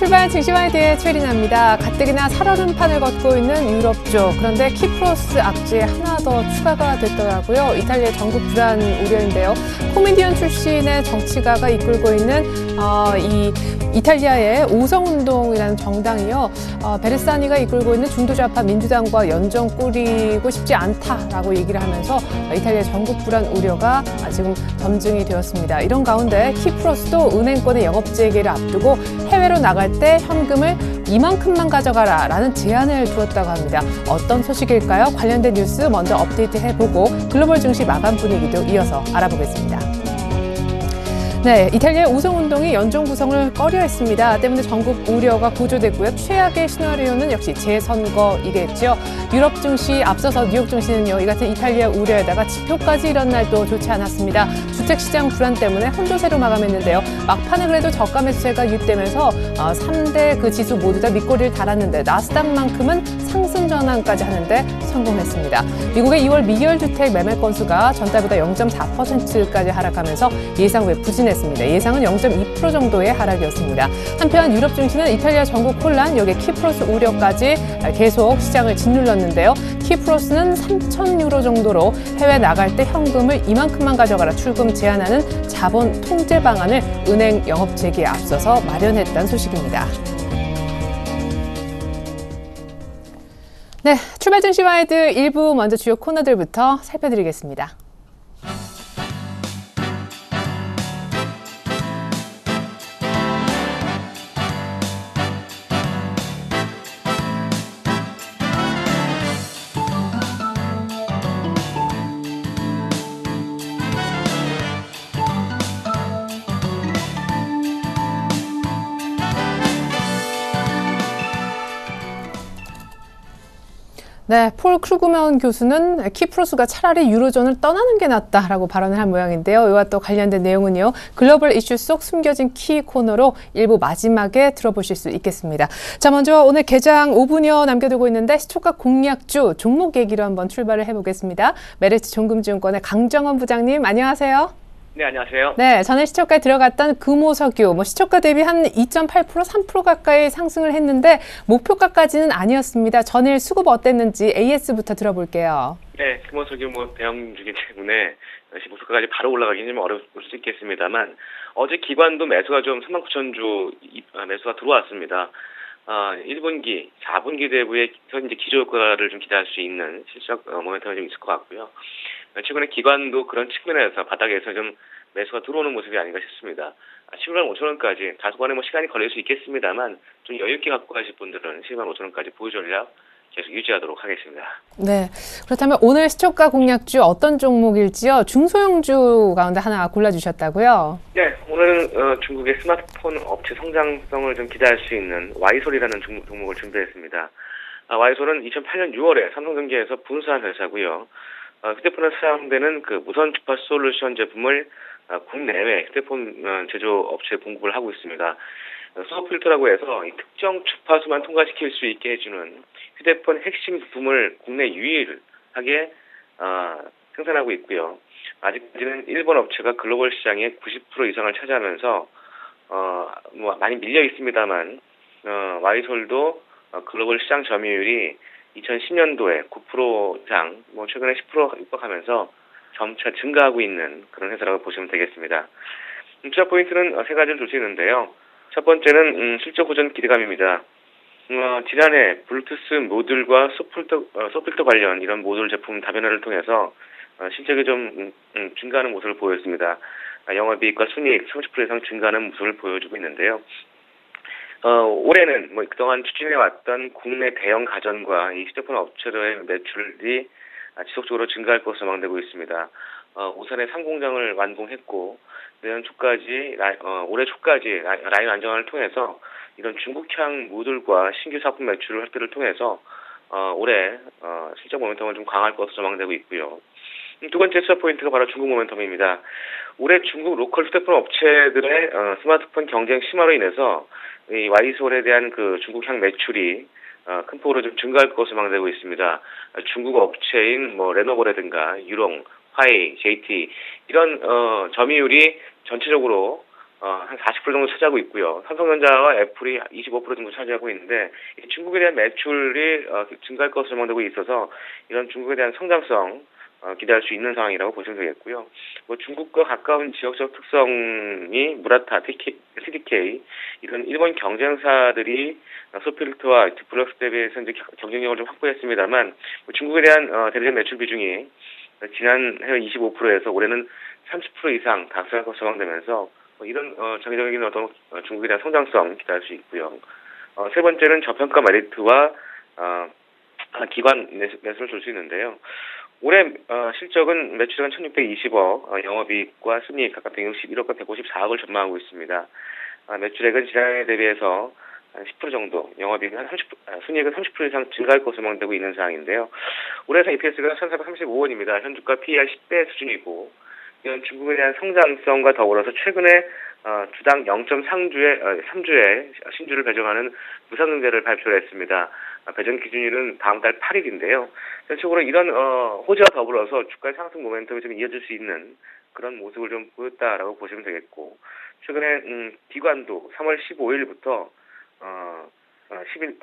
출발 증시와이드의 최리나입니다. 가뜩이나 살얼음판을 걷고 있는 유럽 쪽. 그런데 키프로스 악재에 하나 더 추가가 됐더라고요. 이탈리아 전국 불안 우려인데요. 코미디언 출신의 정치가가 이끌고 있는 이 이탈리아의 오성운동이라는 정당이요. 베르사니가 이끌고 있는 중도좌파 민주당과 연정 꾸리고 싶지 않다라고 얘기를 하면서 이탈리아 전국 불안 우려가 지금 점증이 되었습니다. 이런 가운데 키프로스도 은행권의 영업재개를 앞두고 해외로 나갈 때 현금을 이만큼만 가져가라 라는 제안을 두었다고 합니다. 어떤 소식일까요? 관련된 뉴스 먼저 업데이트 해보고 글로벌 증시 마감 분위기도 이어서 알아보겠습니다. 네, 이탈리아의 오성운동이 연정 구성을 꺼려했습니다. 때문에 전국 우려가 고조됐고요. 최악의 시나리오는 역시 재선거이겠죠. 유럽 증시 앞서서 뉴욕 증시는요. 이 같은 이탈리아 우려에다가 지표까지 이런 날도 좋지 않았습니다. 주택시장 불안 때문에 혼조세로 마감했는데요. 막판에 그래도 저가 매수세가 유입되면서 3대 그 지수 모두 다 밑꼬리를 달았는데 나스닥만큼은 상승 전환까지 하는데 성공했습니다. 미국의 2월 미결주택 매매 건수가 전달보다 0.4%까지 하락하면서 예상 외 부진했습니다. 예상은 0.2% 정도의 하락이었습니다. 한편 유럽 증시는 이탈리아 전국 혼란, 여기에 키프로스 우려까지 계속 시장을 짓눌렀는데요. 키프로스는 3,000유로 정도로 해외 나갈 때 현금을 이만큼만 가져가라 출금 제한하는 자본 통제 방안을 은행 영업 재개에 앞서서 마련했다는 소식입니다. 네, 출발 증시와이드 1부 먼저 주요 코너들부터 살펴드리겠습니다. 네, 폴 크루그먼 교수는 키프로스가 차라리 유로존을 떠나는 게 낫다라고 발언을 한 모양인데요. 이와 또 관련된 내용은요. 글로벌 이슈 속 숨겨진 키 코너로 일부 마지막에 들어보실 수 있겠습니다. 자, 먼저 오늘 개장 5분여 남겨두고 있는데 시초가 공략주 종목 얘기로 한번 출발을 해보겠습니다. 메리츠 종금증권의 강정원 부장님, 안녕하세요. 네, 안녕하세요. 네, 전일 시초가에 들어갔던 금호석유, 시초가 대비 한 2.8%, 3% 가까이 상승을 했는데 목표가까지는 아니었습니다. 전일 수급 어땠는지 AS부터 들어볼게요. 네, 금호석유 대형주기 때문에 목표가까지 바로 올라가기는 좀 어려울 수 있겠습니다만 어제 기관도 매수가 좀 39,000주 매수가 들어왔습니다. 1분기, 4분기 대부에 현재 기저효과를 좀 기대할 수 있는 실적 모멘텀이 좀 있을 것 같고요. 최근에 기관도 그런 측면에서 바닥에서 좀 매수가 들어오는 모습이 아닌가 싶습니다. 15만 5천 원까지 다소간에 시간이 걸릴 수 있겠습니다만 좀 여유 있게 갖고 가실 분들은 15만 5천 원까지 보유 전략 계속 유지하도록 하겠습니다. 네, 그렇다면 오늘 시초가 공략주 어떤 종목일지요? 중소형주 가운데 하나 골라주셨다고요? 네, 오늘은 중국의 스마트폰 업체 성장성을 좀 기대할 수 있는 와이솔이라는 종목을 준비했습니다. 와이솔은 2008년 6월에 삼성전기에서 분사한 회사고요. 휴대폰에 사용되는 그 무선 주파수 솔루션 제품을 국내외 휴대폰 제조업체에 공급을 하고 있습니다. 소프필터라고 해서 이 특정 주파수만 통과시킬 수 있게 해주는 휴대폰 핵심 부품을 국내 유일하게 생산하고 있고요. 아직까지는 일본 업체가 글로벌 시장의 90% 이상을 차지하면서 많이 밀려 있습니다만 와이솔도 글로벌 시장 점유율이 2010년도에 9% 이상, 최근에 10% 육박하면서 점차 증가하고 있는 그런 회사라고 보시면 되겠습니다. 투자 포인트는 세 가지를 줄 수 있는데요. 첫 번째는 실적 호전 기대감입니다. 지난해 블루투스 모듈과 소필터 관련 이런 모듈 제품 다변화를 통해서 실적이 좀 증가하는 모습을 보였습니다. 영업이익과 순이익 30% 이상 증가하는 모습을 보여주고 있는데요. 올해는 그동안 추진해왔던 국내 대형 가전과 이 휴대폰 업체들의 매출이 지속적으로 증가할 것으로 예상되고 있습니다. 오산의 상공장을 완공했고 내년 초까지 올해 초까지 라인 안정화를 통해서 이런 중국향 모듈과 신규 상품 매출 확대를 통해서 올해 실적 모멘텀을 좀 강할 것으로 예상되고 있고요. 두 번째 투자 포인트가 바로 중국 모멘텀입니다. 올해 중국 로컬 휴대폰 업체들의 스마트폰 경쟁 심화로 인해서 이 와이솔에 대한 그 중국향 매출이 큰 폭으로 좀 증가할 것으로 예상되고 있습니다. 중국 업체인 레노버라든가 유롱, 화웨이, JT 이런 점유율이 전체적으로 한 40% 정도 차지하고 있고요. 삼성전자와 애플이 25% 정도 차지하고 있는데 중국에 대한 매출이 증가할 것으로 전망되고 있어서 이런 중국에 대한 성장성 기대할 수 있는 상황이라고 보시면 되겠고요. 뭐 중국과 가까운 지역적 특성이 무라타, CDK 이런 일본 경쟁사들이 소필드와 디플럭스 대비해서 이제 경쟁력을 좀 확보했습니다만 중국에 대한 대리점 매출 비중이 지난해 25%에서 올해는 30% 이상 다수할 것으로 전망되면서 이런 장기적인 어떤 중국에 대한 성장성 기대할 수 있고요. 세 번째는 저평가 메리트와 기관 매수를 줄 수 있는데요. 올해 실적은 매출은 1,620억, 영업이익과 순이익 각각 161억과 154억을 전망하고 있습니다. 매출액은 지난해 대비해서 한 10% 정도, 영업이익은 한 30%, 순이익은 30% 이상 증가할 것으로 전망되고 있는 상황인데요. 올해 EPS가 1,435원입니다. 현주가 PER 10배 수준이고, 이런 중국에 대한 성장성과 더불어서 최근에 주당 0.3주의 신주를 배정하는 무상증자를 발표를 했습니다. 배정 기준일은 다음 달 8일인데요. 전체적으로 이런 호재와 더불어서 주가의 상승 모멘텀이 좀 이어질 수 있는 그런 모습을 좀 보였다라고 보시면 되겠고, 최근에 기관도 3월 15일부터 10일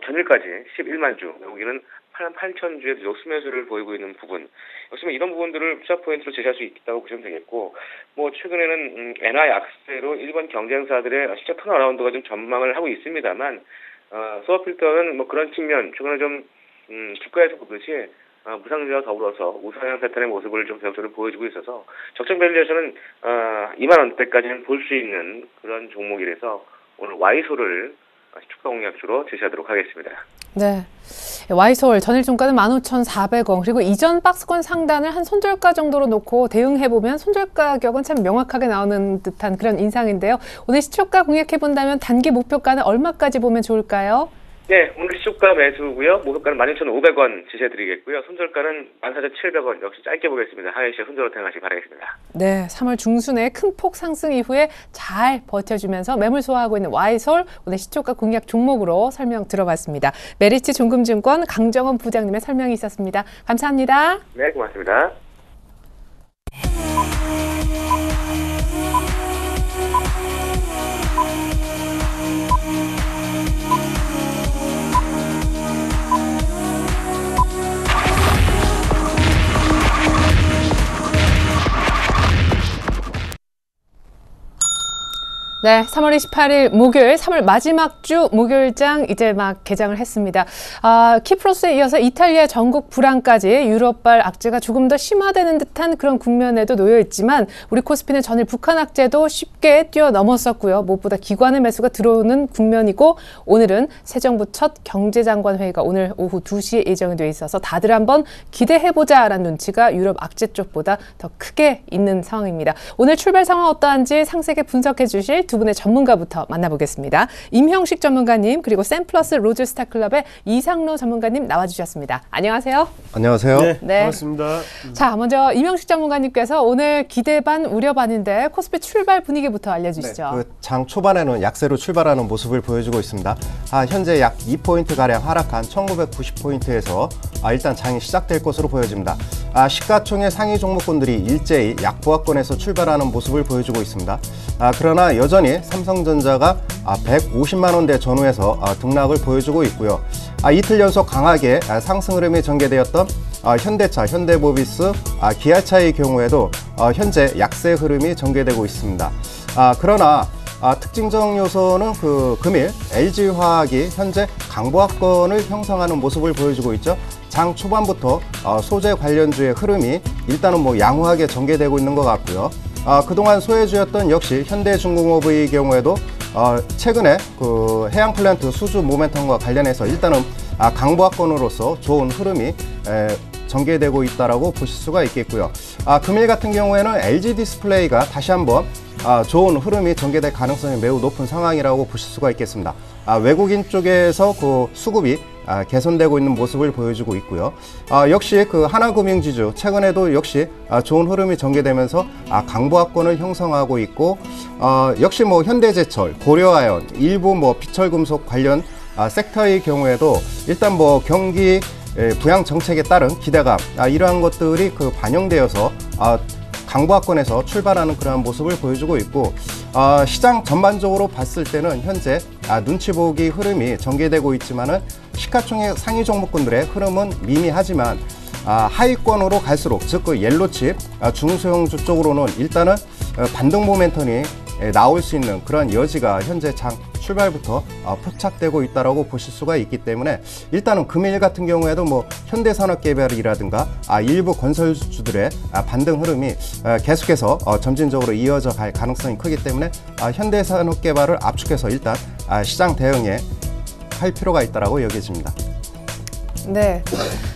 전일까지 11만 주, 여기는 8만 8천 주의 수매수를 보이고 있는 부분, 역시 이런 부분들을 투자 포인트로 제시할 수 있다고 보시면 되겠고, 뭐 최근에는 엔화 약세로 일본 경쟁사들의 시장 턴어라운드가 좀 전망을 하고 있습니다만, 소어필터는 뭐 그런 측면, 최근에 좀 주가에서 보듯이 무상증자와 더불어서 우상향 패턴의 모습을 좀 계속적으로 보여주고 있어서 적정 밸류에서는 2만 원대까지는 볼 수 있는 그런 종목이라서 오늘 와이소를 주가 공략주로 제시하도록 하겠습니다. 네. 와이솔 전일 종가는 15,400원, 그리고 이전 박스권 상단을 한 손절가 정도로 놓고 대응해보면 손절 가격은 참 명확하게 나오는 듯한 그런 인상인데요. 오늘 시초가 공략해본다면 단기 목표가는 얼마까지 보면 좋을까요? 네, 오늘 시초가 매수고요. 목표가는 16,500원 제시해드리겠고요. 손절가는 14,700원, 역시 짧게 보겠습니다. 하이시에 손절로 대응하시기 바라겠습니다. 네, 3월 중순에 큰 폭 상승 이후에 잘 버텨주면서 매물 소화하고 있는 와이솔, 오늘 시초가 공략 종목으로 설명 들어봤습니다. 메리츠 종금증권 강정원 부장님의 설명이 있었습니다. 감사합니다. 네, 고맙습니다. 네, 3월 28일 목요일, 3월 마지막 주 목요일장 이제 막 개장을 했습니다. 키프로스에 이어서 이탈리아 전국 불황까지 유럽발 악재가 조금 더 심화되는 듯한 그런 국면에도 놓여 있지만 우리 코스피는 전일 북한 악재도 쉽게 뛰어넘었었고요. 무엇보다 기관의 매수가 들어오는 국면이고, 오늘은 새 정부 첫 경제장관 회의가 오늘 오후 2시에 예정이 돼 있어서 다들 한번 기대해보자라는 눈치가 유럽 악재 쪽보다 더 크게 있는 상황입니다. 오늘 출발 상황 어떠한지 상세하게 분석해 주실 두 분의 전문가부터 만나보겠습니다. 임형식 전문가님, 그리고 샘플러스 로즈스타클럽의 이상로 전문가님 나와주셨습니다. 안녕하세요. 안녕하세요. 네. 반갑습니다. 자, 먼저 임형식 전문가님께서 오늘 기대 반 우려 반인데 코스피 출발 분위기부터 알려주시죠. 네, 장 초반에는 약세로 출발하는 모습을 보여주고 있습니다. 현재 약 2포인트가량 하락한 1990포인트에서 일단 장이 시작될 것으로 보여집니다. 시가총액 상위 종목군들이 일제히 약보합권에서 출발하는 모습을 보여주고 있습니다. 그러나 여전히 삼성전자가 150만 원대 전후에서 등락을 보여주고 있고요. 이틀 연속 강하게 상승 흐름이 전개되었던 현대차, 현대모비스, 기아차의 경우에도 현재 약세 흐름이 전개되고 있습니다. 그러나 특징적 요소는 금일 LG화학이 현재 강보합권을 형성하는 모습을 보여주고 있죠. 장 초반부터 소재 관련주의 흐름이 일단은 양호하게 전개되고 있는 것 같고요. 그동안 소외주였던 역시 현대중공업의 경우에도 최근에 해양 플랜트 수주 모멘텀과 관련해서 일단은 강보합권으로서 좋은 흐름이 전개되고 있다라고 보실 수가 있겠고요. 금일 같은 경우에는 LG 디스플레이가 다시 한번 좋은 흐름이 전개될 가능성이 매우 높은 상황이라고 보실 수가 있겠습니다. 외국인 쪽에서 수급이 개선되고 있는 모습을 보여주고 있고요. 역시 하나금융지주 최근에도 역시 좋은 흐름이 전개되면서 강보합권을 형성하고 있고, 역시 현대제철, 고려아연, 일부 비철금속 관련 섹터의 경우에도 일단 경기 부양 정책에 따른 기대감, 이러한 것들이 반영되어서 강보합권에서 출발하는 그러한 모습을 보여주고 있고, 시장 전반적으로 봤을 때는 현재 눈치 보기 흐름이 전개되고 있지만은 시가총액 상위 종목군들의 흐름은 미미하지만 하위권으로 갈수록 즉 그 옐로칩 중소형주 쪽으로는 일단은 반등 모멘텀이 나올 수 있는 그런 여지가 현재 장 출발부터 포착되고 있다라고 보실 수가 있기 때문에 일단은 금일 같은 경우에도 뭐 현대산업개발이라든가 일부 건설주들의 반등 흐름이 계속해서 점진적으로 이어져 갈 가능성이 크기 때문에 현대산업개발을 압축해서 일단 시장 대응에 할 필요가 있다라고 여겨집니다. 네.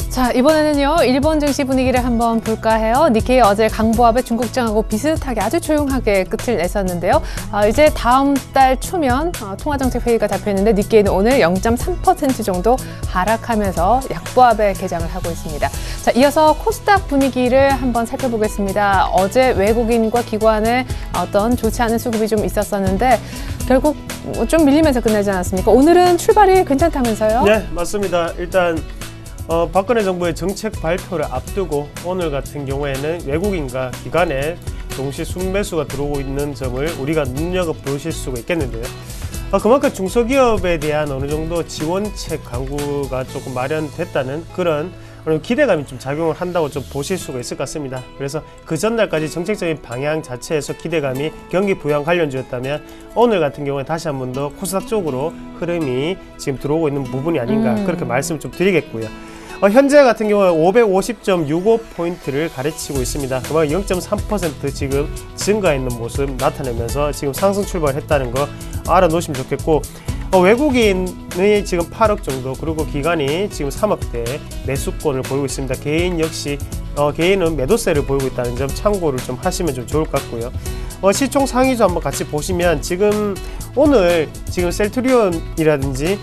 자, 이번에는요, 일본 증시 분위기를 한번 볼까 해요. 니케이 어제 강보합의 중국장하고 비슷하게 아주 조용하게 끝을 냈었는데요. 이제 다음 달 초면 통화정책회의가 잡혀있는데 니케이는 오늘 0.3% 정도 하락하면서 약보합의 개장을 하고 있습니다. 자, 이어서 코스닥 분위기를 한번 살펴보겠습니다. 어제 외국인과 기관의 어떤 좋지 않은 수급이 좀 있었었는데 결국 좀 밀리면서 끝나지 않았습니까? 오늘은 출발이 괜찮다면서요? 네, 맞습니다. 일단 박근혜 정부의 정책 발표를 앞두고 오늘 같은 경우에는 외국인과 기관의 동시 순매수가 들어오고 있는 점을 우리가 눈여겨보실 수가 있겠는데요. 그만큼 중소기업에 대한 어느 정도 지원책 강구가 조금 마련됐다는 그런 기대감이 좀 작용을 한다고 좀 보실 수가 있을 것 같습니다. 그래서 그 전날까지 정책적인 방향 자체에서 기대감이 경기 부양 관련주였다면 오늘 같은 경우에 다시 한 번 더 코스닥 쪽으로 흐름이 지금 들어오고 있는 부분이 아닌가 그렇게 말씀을 좀 드리겠고요. 현재 같은 경우에 550.65포인트를 가르치고 있습니다. 그만큼 0.3% 지금 증가했는 모습 나타내면서 지금 상승 출발했다는 거 알아놓으시면 좋겠고, 외국인이 지금 8억 정도, 그리고 기관이 지금 3억대 매수권을 보이고 있습니다. 개인 역시 개인은 매도세를 보이고 있다는 점 참고를 좀 하시면 좀 좋을 것 같고요. 시총 상위주 한번 같이 보시면 지금 오늘 지금 셀트리온이라든지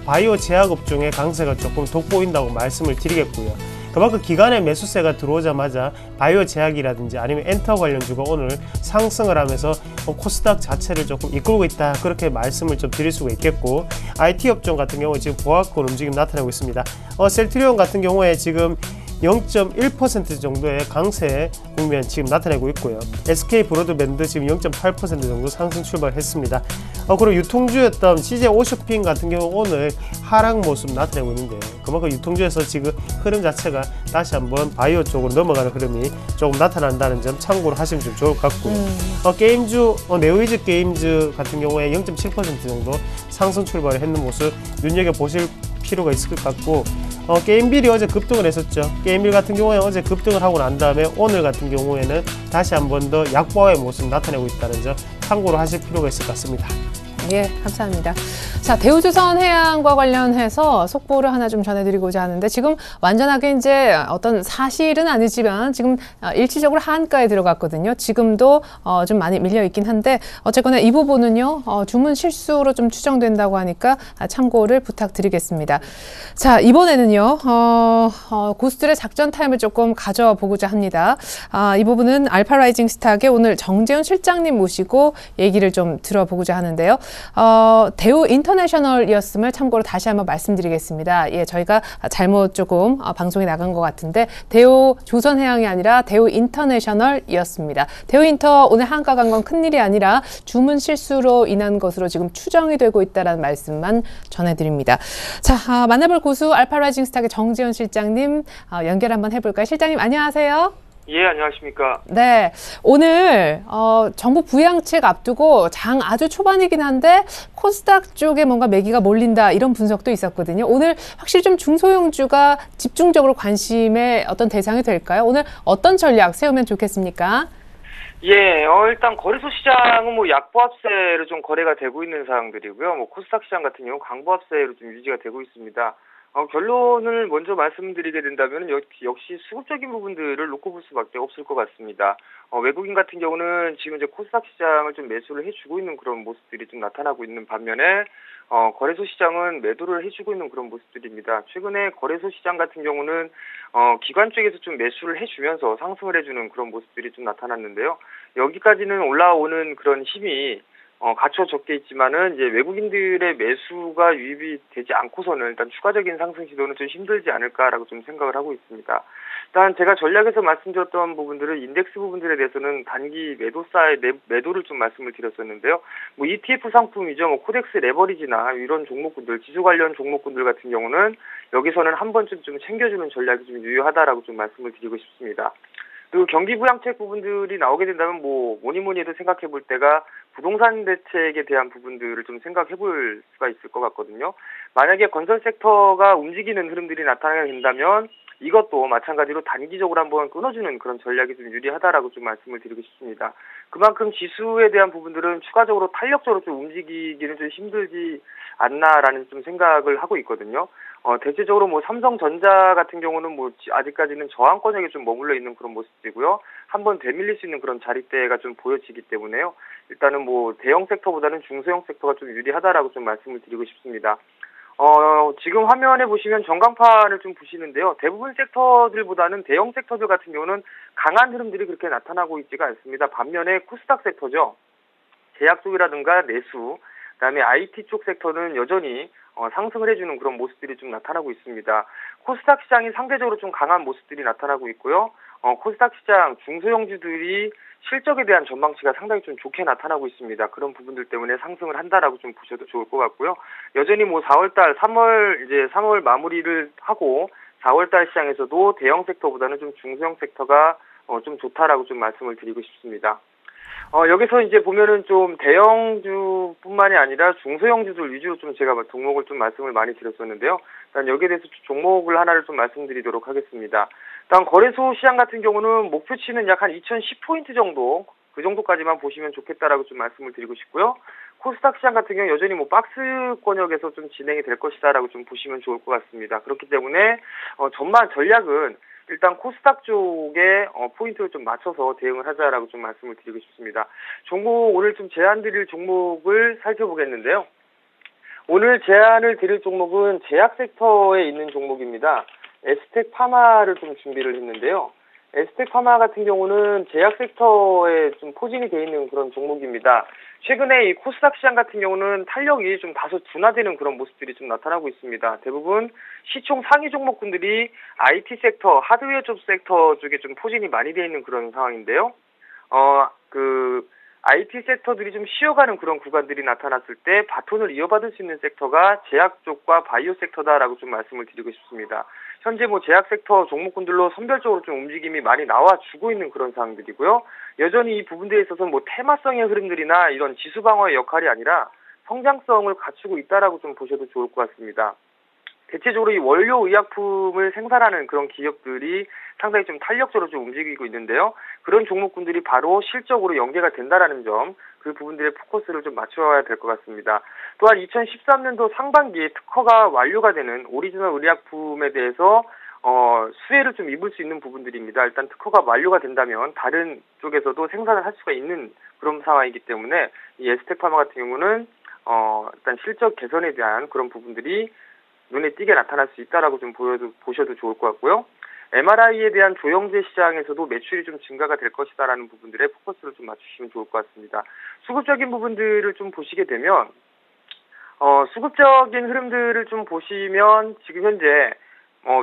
바이오 제약업종의 강세가 조금 돋보인다고 말씀을 드리겠고요. 그만큼 기관의 매수세가 들어오자마자 바이오 제약이라든지 아니면 엔터 관련주가 오늘 상승을 하면서 코스닥 자체를 조금 이끌고 있다, 그렇게 말씀을 좀 드릴 수가 있겠고, IT 업종 같은 경우에 지금 보합권 움직임 나타나고 있습니다. 셀트리온 같은 경우에 지금 0.1% 정도의 강세 국면 지금 나타내고 있고요. SK 브로드밴드 지금 0.8% 정도 상승 출발했습니다. 그리고 유통주였던 CJ 오쇼핑 같은 경우 오늘 하락 모습 나타내고 있는데, 그만큼 유통주에서 지금 흐름 자체가 다시 한번 바이오 쪽으로 넘어가는 흐름이 조금 나타난다는 점 참고로 하시면 좀 좋을 것 같고요. 게임주, 네오이즈 게임즈 같은 경우에 0.7% 정도 상승 출발을 했는 모습 눈여겨보실 필요가 있을 것 같고, 게임빌이 어제 급등을 했었죠. 게임빌 같은 경우에 어제 급등을 하고 난 다음에 오늘 같은 경우에는 다시 한 번 더 약보합의 모습 나타내고 있다는 점 참고로 하실 필요가 있을 것 같습니다. 예, 감사합니다. 자, 대우조선해양과 관련해서 속보를 하나 좀 전해드리고자 하는데, 지금 완전하게 이제 어떤 사실은 아니지만 지금 일시적으로 하한가에 들어갔거든요. 지금도 좀 많이 밀려 있긴 한데, 어쨌거나 이 부분은요, 주문 실수로 좀 추정된다고 하니까 참고를 부탁드리겠습니다. 자, 이번에는요, 고수들의 작전 타임을 조금 가져보고자 합니다. 이 부분은 알파라이징 스탁의 오늘 정재훈 실장님 모시고 얘기를 좀 들어보고자 하는데요. 대우 인터내셔널이었음을 참고로 다시 한번 말씀드리겠습니다. 예, 저희가 잘못 조금 방송에 나간 것 같은데 대우 조선해양이 아니라 대우 인터내셔널이었습니다. 대우 인터 오늘 한가 간 건 큰일이 아니라 주문 실수로 인한 것으로 지금 추정이 되고 있다는 말씀만 전해드립니다. 자, 만나볼 고수 알파라이징 스탁의 정재훈 실장님 연결 한번 해볼까요? 실장님 안녕하세요. 예, 안녕하십니까. 네, 오늘 정부 부양책 앞두고 장 아주 초반이긴 한데 코스닥 쪽에 뭔가 매기가 몰린다, 이런 분석도 있었거든요. 오늘 확실히 좀 중소형주가 집중적으로 관심의 어떤 대상이 될까요? 오늘 어떤 전략 세우면 좋겠습니까? 예, 일단 거래소 시장은 뭐 약보합세로 좀 거래가 되고 있는 상황들이고요. 뭐 코스닥 시장 같은 경우 강보합세로 좀 유지가 되고 있습니다. 결론을 먼저 말씀드리게 된다면 역시 수급적인 부분들을 놓고 볼 수밖에 없을 것 같습니다. 외국인 같은 경우는 지금 이제 코스닥 시장을 좀 매수를 해주고 있는 그런 모습들이 좀 나타나고 있는 반면에 거래소 시장은 매도를 해주고 있는 그런 모습들입니다. 최근에 거래소 시장 같은 경우는 기관 쪽에서 좀 매수를 해주면서 상승을 해주는 그런 모습들이 좀 나타났는데요. 여기까지는 올라오는 그런 힘이 갖춰 적게 있지만은 이제 외국인들의 매수가 유입이 되지 않고서는 일단 추가적인 상승 시도는 좀 힘들지 않을까라고 좀 생각을 하고 있습니다. 일단 제가 전략에서 말씀드렸던 부분들은 인덱스 부분들에 대해서는 단기 매도사의 매도를 좀 말씀을 드렸었는데요. 뭐 ETF 상품이죠. 뭐 코덱스 레버리지나 이런 종목군들, 지수 관련 종목군들 같은 경우는 여기서는 한 번쯤 좀 챙겨주는 전략이 좀 유효하다라고 좀 말씀을 드리고 싶습니다. 그리고 경기 부양책 부분들이 나오게 된다면 뭐니 해도 생각해 볼 때가 부동산 대책에 대한 부분들을 좀 생각해 볼 수가 있을 것 같거든요. 만약에 건설 섹터가 움직이는 흐름들이 나타나게 된다면 이것도 마찬가지로 단기적으로 한번 끊어주는 그런 전략이 좀 유리하다라고 좀 말씀을 드리고 싶습니다. 그만큼 지수에 대한 부분들은 추가적으로 탄력적으로 좀 움직이기는 좀 힘들지 않나라는 좀 생각을 하고 있거든요. 대체적으로 뭐 삼성전자 같은 경우는 뭐 아직까지는 저항권역에 좀 머물러 있는 그런 모습이고요. 한번 되밀릴 수 있는 그런 자리대가 좀 보여지기 때문에요. 일단은 뭐 대형 섹터보다는 중소형 섹터가 좀 유리하다라고 좀 말씀을 드리고 싶습니다. 지금 화면에 보시면 전광판을 좀 보시는데요. 대부분 섹터들보다는 대형 섹터들 같은 경우는 강한 흐름들이 그렇게 나타나고 있지가 않습니다. 반면에 코스닥 섹터죠. 제약 쪽이라든가 내수, 그다음에 IT 쪽 섹터는 여전히 상승을 해주는 그런 모습들이 좀 나타나고 있습니다. 코스닥 시장이 상대적으로 좀 강한 모습들이 나타나고 있고요. 코스닥 시장 중소형주들이 실적에 대한 전망치가 상당히 좀 좋게 나타나고 있습니다. 그런 부분들 때문에 상승을 한다라고 좀 보셔도 좋을 것 같고요. 여전히 뭐 3월 마무리를 하고 4월달 시장에서도 대형 섹터보다는 좀 중소형 섹터가 좀 좋다라고 좀 말씀을 드리고 싶습니다. 여기서 이제 보면은 좀 대형주뿐만이 아니라 중소형주들 위주로 좀 제가 종목을 좀 말씀을 많이 드렸었는데요. 일단 여기에 대해서 종목을 하나를 좀 말씀드리도록 하겠습니다. 일단 거래소 시장 같은 경우는 목표치는 약 한 2010포인트 정도, 그 정도까지만 보시면 좋겠다라고 좀 말씀을 드리고 싶고요. 코스닥 시장 같은 경우 여전히 뭐 박스권역에서 좀 진행이 될 것이다라고 좀 보시면 좋을 것 같습니다. 그렇기 때문에 전략은 일단 코스닥 쪽에 포인트를 좀 맞춰서 대응을 하자라고 좀 말씀을 드리고 싶습니다. 오늘 좀 제안 드릴 종목을 살펴보겠는데요. 오늘 제안을 드릴 종목은 제약 섹터에 있는 종목입니다. 에스텍 파마를 좀 준비를 했는데요. 에스텍 파마 같은 경우는 제약 섹터에 좀 포진이 되어 있는 그런 종목입니다. 최근에 이 코스닥 시장 같은 경우는 탄력이 좀 다소 둔화되는 그런 모습들이 좀 나타나고 있습니다. 대부분 시총 상위 종목군들이 IT 섹터, 하드웨어 쪽 섹터 쪽에 좀 포진이 많이 되어 있는 그런 상황인데요. IT 섹터들이 좀 쉬어가는 그런 구간들이 나타났을 때 바톤을 이어받을 수 있는 섹터가 제약 쪽과 바이오 섹터다라고 좀 말씀을 드리고 싶습니다. 현재 뭐 제약 섹터 종목군들로 선별적으로 좀 움직임이 많이 나와주고 있는 그런 상황들이고요. 여전히 이 부분들에 있어서 뭐 테마성의 흐름들이나 이런 지수 방어의 역할이 아니라 성장성을 갖추고 있다라고 좀 보셔도 좋을 것 같습니다. 대체적으로 이 원료 의약품을 생산하는 그런 기업들이 상당히 좀 탄력적으로 좀 움직이고 있는데요. 그런 종목군들이 바로 실적으로 연계가 된다라는 점, 그 부분들의 포커스를 좀 맞춰야 될 것 같습니다. 또한 2013년도 상반기에 특허가 완료가 되는 오리지널 의약품에 대해서 수혜를 좀 입을 수 있는 부분들입니다. 일단 특허가 완료가 된다면 다른 쪽에서도 생산을 할 수가 있는 그런 상황이기 때문에 이 에스텍 파마 같은 경우는 일단 실적 개선에 대한 그런 부분들이 눈에 띄게 나타날 수 있다라고 좀 보셔도 좋을 것 같고요. MRI에 대한 조영제 시장에서도 매출이 좀 증가가 될 것이다라는 부분들에 포커스를 좀 맞추시면 좋을 것 같습니다. 수급적인 부분들을 좀 보시게 되면 수급적인 흐름들을 좀 보시면 지금 현재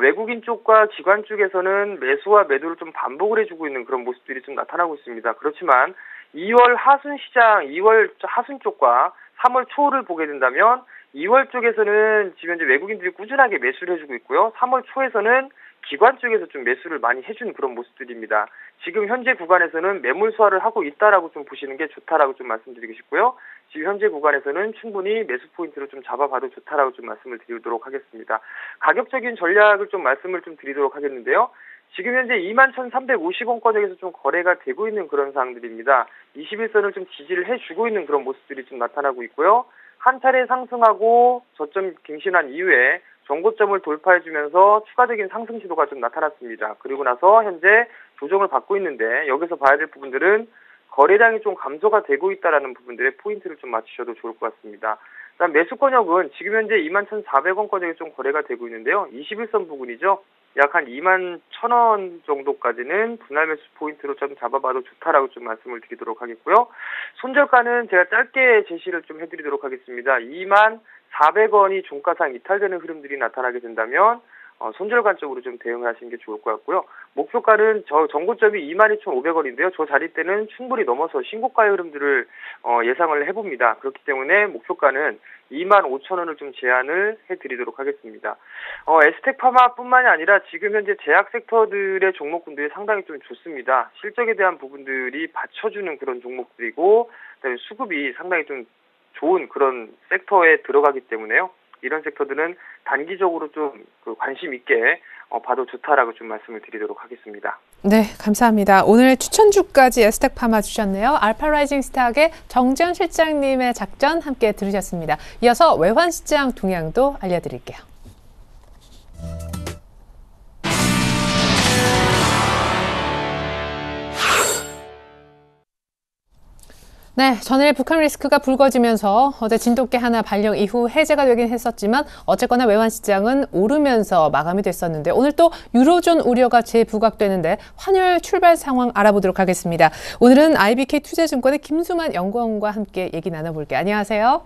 외국인 쪽과 기관 쪽에서는 매수와 매도를 좀 반복을 해주고 있는 그런 모습들이 좀 나타나고 있습니다. 그렇지만 2월 하순 시장, 2월 하순 쪽과 3월 초를 보게 된다면 2월 쪽에서는 지금 현재 외국인들이 꾸준하게 매수를 해주고 있고요. 3월 초에서는 기관 쪽에서 좀 매수를 많이 해준 그런 모습들입니다. 지금 현재 구간에서는 매물 소화를 하고 있다라고 좀 보시는 게 좋다라고 좀 말씀드리고 싶고요. 지금 현재 구간에서는 충분히 매수 포인트로 좀 잡아봐도 좋다라고 좀 말씀을 드리도록 하겠습니다. 가격적인 전략을 좀 말씀을 좀 드리도록 하겠는데요. 지금 현재 21,350원권역에서 좀 거래가 되고 있는 그런 상황들입니다. 21선을 좀 지지를 해주고 있는 그런 모습들이 좀 나타나고 있고요. 한 차례 상승하고 저점 갱신한 이후에 정고점을 돌파해주면서 추가적인 상승 시도가 좀 나타났습니다. 그리고 나서 현재 조정을 받고 있는데 여기서 봐야 될 부분들은 거래량이 좀 감소가 되고 있다는 부분들에 포인트를 좀 맞추셔도 좋을 것 같습니다. 일단 매수권역은 지금 현재 21,400원권역에 좀 거래가 되고 있는데요. 21선 부근이죠. 약 한 21,000원 정도까지는 분할 매수 포인트로 좀 잡아봐도 좋다라고 좀 말씀을 드리도록 하겠고요. 손절가는 제가 짧게 제시를 좀 해드리도록 하겠습니다. 24,000원이 종가상 이탈되는 흐름들이 나타나게 된다면 손절관 쪽으로 좀 대응하시는 게 좋을 것 같고요. 목표가는 전고점이 22,500원인데요. 저 자리 때는 충분히 넘어서 신고가의 흐름들을 예상을 해봅니다. 그렇기 때문에 목표가는 25,000원을 좀 제한을 해드리도록 하겠습니다. 에스텍파마뿐만이 아니라 지금 현재 제약 섹터들의 종목군들이 상당히 좀 좋습니다. 실적에 대한 부분들이 받쳐주는 그런 종목들이고, 그다음에 수급이 상당히 좀 좋은 그런 섹터에 들어가기 때문에요. 이런 섹터들은 단기적으로 좀 관심 있게 봐도 좋다라고 좀 말씀을 드리도록 하겠습니다. 네, 감사합니다. 오늘 추천주까지 에스텍파마 주셨네요. 알파라이징 스탁의 정재현 실장님의 작전 함께 들으셨습니다. 이어서 외환시장 동향도 알려드릴게요. 네, 전일 북한 리스크가 불거지면서 어제 진돗개 하나 발령 이후 해제가 되긴 했었지만 어쨌거나 외환시장은 오르면서 마감이 됐었는데 오늘 또 유로존 우려가 재부각되는데 환율 출발 상황 알아보도록 하겠습니다. 오늘은 IBK 투자증권의 김수만 연구원과 함께 얘기 나눠볼게요. 안녕하세요.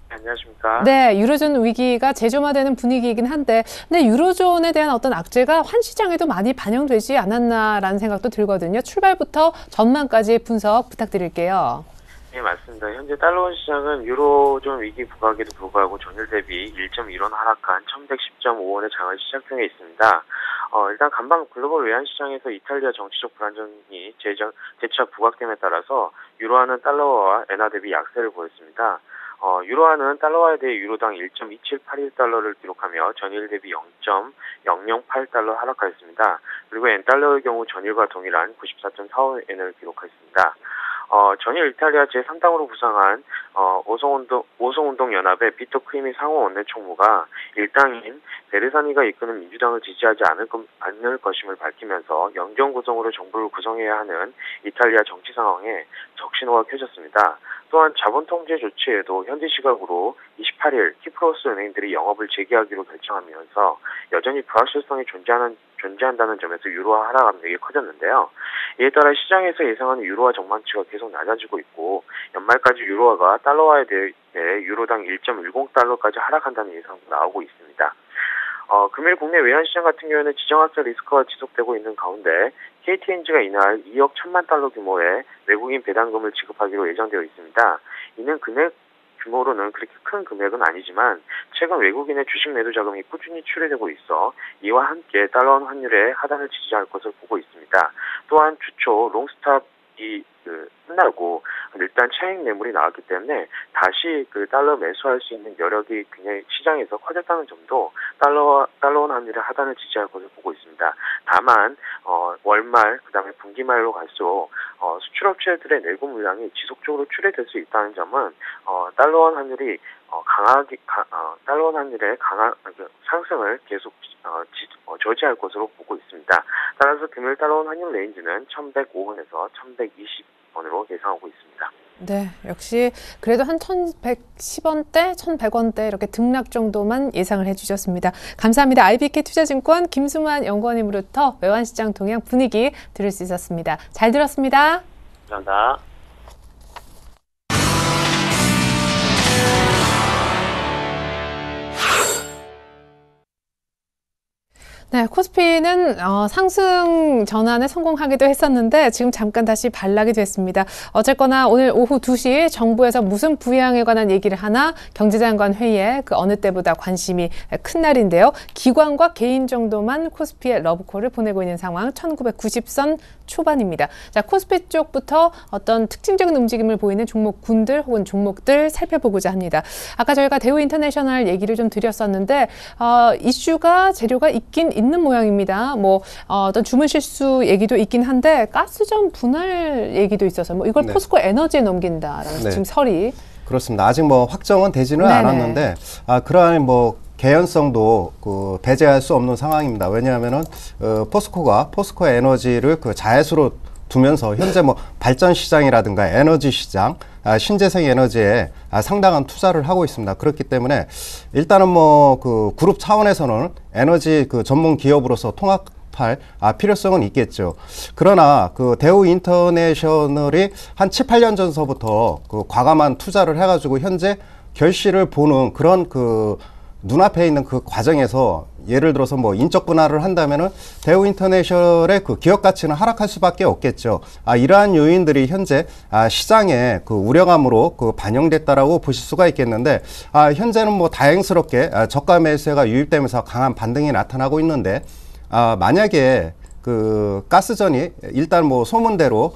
안녕하십니까. 네, 유로존 위기가 재점화되는 분위기이긴 한데 근데 유로존에 대한 어떤 악재가 환시장에도 많이 반영되지 않았나라는 생각도 들거든요. 출발부터 전망까지 분석 부탁드릴게요. 네, 맞습니다. 현재 달러원 시장은 유로존 위기 부각에도 불구하고 전일 대비 1.1원 하락한 1110.5원의 장을 시작 중에 있습니다. 일단 간밤 글로벌 외환시장에서 이탈리아 정치적 불안정이 재차 부각됨에 따라서 유로화는 달러와 엔화 대비 약세를 보였습니다. 유로화는 달러화에 대해 유로당 1.2781달러를 기록하며 전일 대비 0.008달러 하락하였습니다. 그리고 엔달러의 경우 전일과 동일한 94.45엔을 기록하였습니다. 전일 이탈리아 제3당으로 구상한 오송운동연합의 비토 크리미 상호 원내총무가 일당인 베르사니가 이끄는 민주당을 지지하지 않을 것임을 밝히면서 영정구성으로 정부를 구성해야 하는 이탈리아 정치 상황에 적신호가 켜졌습니다. 또한 자본통제 조치에도 현지 시각으로 28일 키프로스 은행들이 영업을 재개하기로 결정하면서 여전히 불확실성이 존재한다는 점에서 유로화 하락 압력이 커졌는데요. 이에 따라 시장에서 예상하는 유로화 전망치가 계속 낮아지고 있고 연말까지 유로화가 달러화에 대해 유로당 1.10달러까지 하락한다는 예상도 나오고 있습니다. 금일 국내 외환시장 같은 경우에는 지정학적 리스크가 지속되고 있는 가운데 KTNG가 이날 2억 1천만 달러 규모의 외국인 배당금을 지급하기로 예정되어 있습니다. 이는 금액 규모로는 그렇게 큰 금액은 아니지만 최근 외국인의 주식 매도 자금이 꾸준히 출회되고 있어 이와 함께 달러원 환율의 하단을 지지할 것을 보고 있습니다. 또한 주초 롱스탑이 끝나고 일단 차익 매물이 나왔기 때문에 다시 달러 매수할 수 있는 여력이 굉장히 시장에서 커졌다는 점도 달러원 환율의 하단을 지지할 것을 보고 있습니다. 다만 월말 그다음에 분기말로 갈수록 수출업체들의 내구 물량이 지속적으로 출회될 수 있다는 점은 달러원 환율이 달러원 환율의 상승을 계속 저지할 것으로 보고 있습니다. 따라서 금일 달러원 환율 레인지는 1,105원에서 1,120원으로 예상하고 있습니다. 네, 역시 그래도 한 1,110원대, 1,100원대 이렇게 등락 정도만 예상을 해주셨습니다. 감사합니다. IBK 투자증권 김수만 연구원님으로부터 외환시장 동향 분위기 들을 수 있었습니다. 잘 들었습니다. 감사합니다. 네, 코스피는 상승 전환에 성공하기도 했었는데 지금 잠깐 다시 반락이 됐습니다. 어쨌거나 오늘 오후 2시 정부에서 무슨 부양에 관한 얘기를 하나 경제장관 회의에 그 어느 때보다 관심이 큰 날인데요. 기관과 개인 정도만 코스피에 러브콜을 보내고 있는 상황 1990선 초반입니다. 자, 코스피 쪽부터 어떤 특징적인 움직임을 보이는 종목군들 혹은 종목들 살펴보고자 합니다. 아까 저희가 대우 인터내셔널 얘기를 좀 드렸었는데 이슈가 재료가 있는 모양입니다. 어떤 주문 실수 얘기도 있긴 한데 가스전 분할 얘기도 있어서 이걸 네. 포스코 에너지에 넘긴다라는 지금 설이 그렇습니다. 아직 확정은 되지는 않았는데 그러한 개연성도 배제할 수 없는 상황입니다. 왜냐하면은 포스코 에너지를 자회수로 두면서 현재 뭐 발전 시장이라든가 에너지 시장, 신재생 에너지에 상당한 투자를 하고 있습니다. 그렇기 때문에 일단은 뭐 그 그룹 차원에서는 에너지 그 전문 기업으로서 통합할 필요성은 있겠죠. 그러나 그 대우 인터내셔널이 한 7, 8년 전서부터 그 과감한 투자를 해가지고 현재 결실을 보는 그런 그 눈앞에 있는 그 과정에서 예를 들어서 뭐 인적 분할을 한다면은 대우 인터내셔널의 그 기업 가치는 하락할 수밖에 없겠죠. 이러한 요인들이 현재 시장에 그 우려감으로 그 반영됐다라고 보실 수가 있겠는데, 현재는 뭐 다행스럽게 저가 매수세가 유입되면서 강한 반등이 나타나고 있는데, 만약에 그 가스전이 일단 뭐 소문대로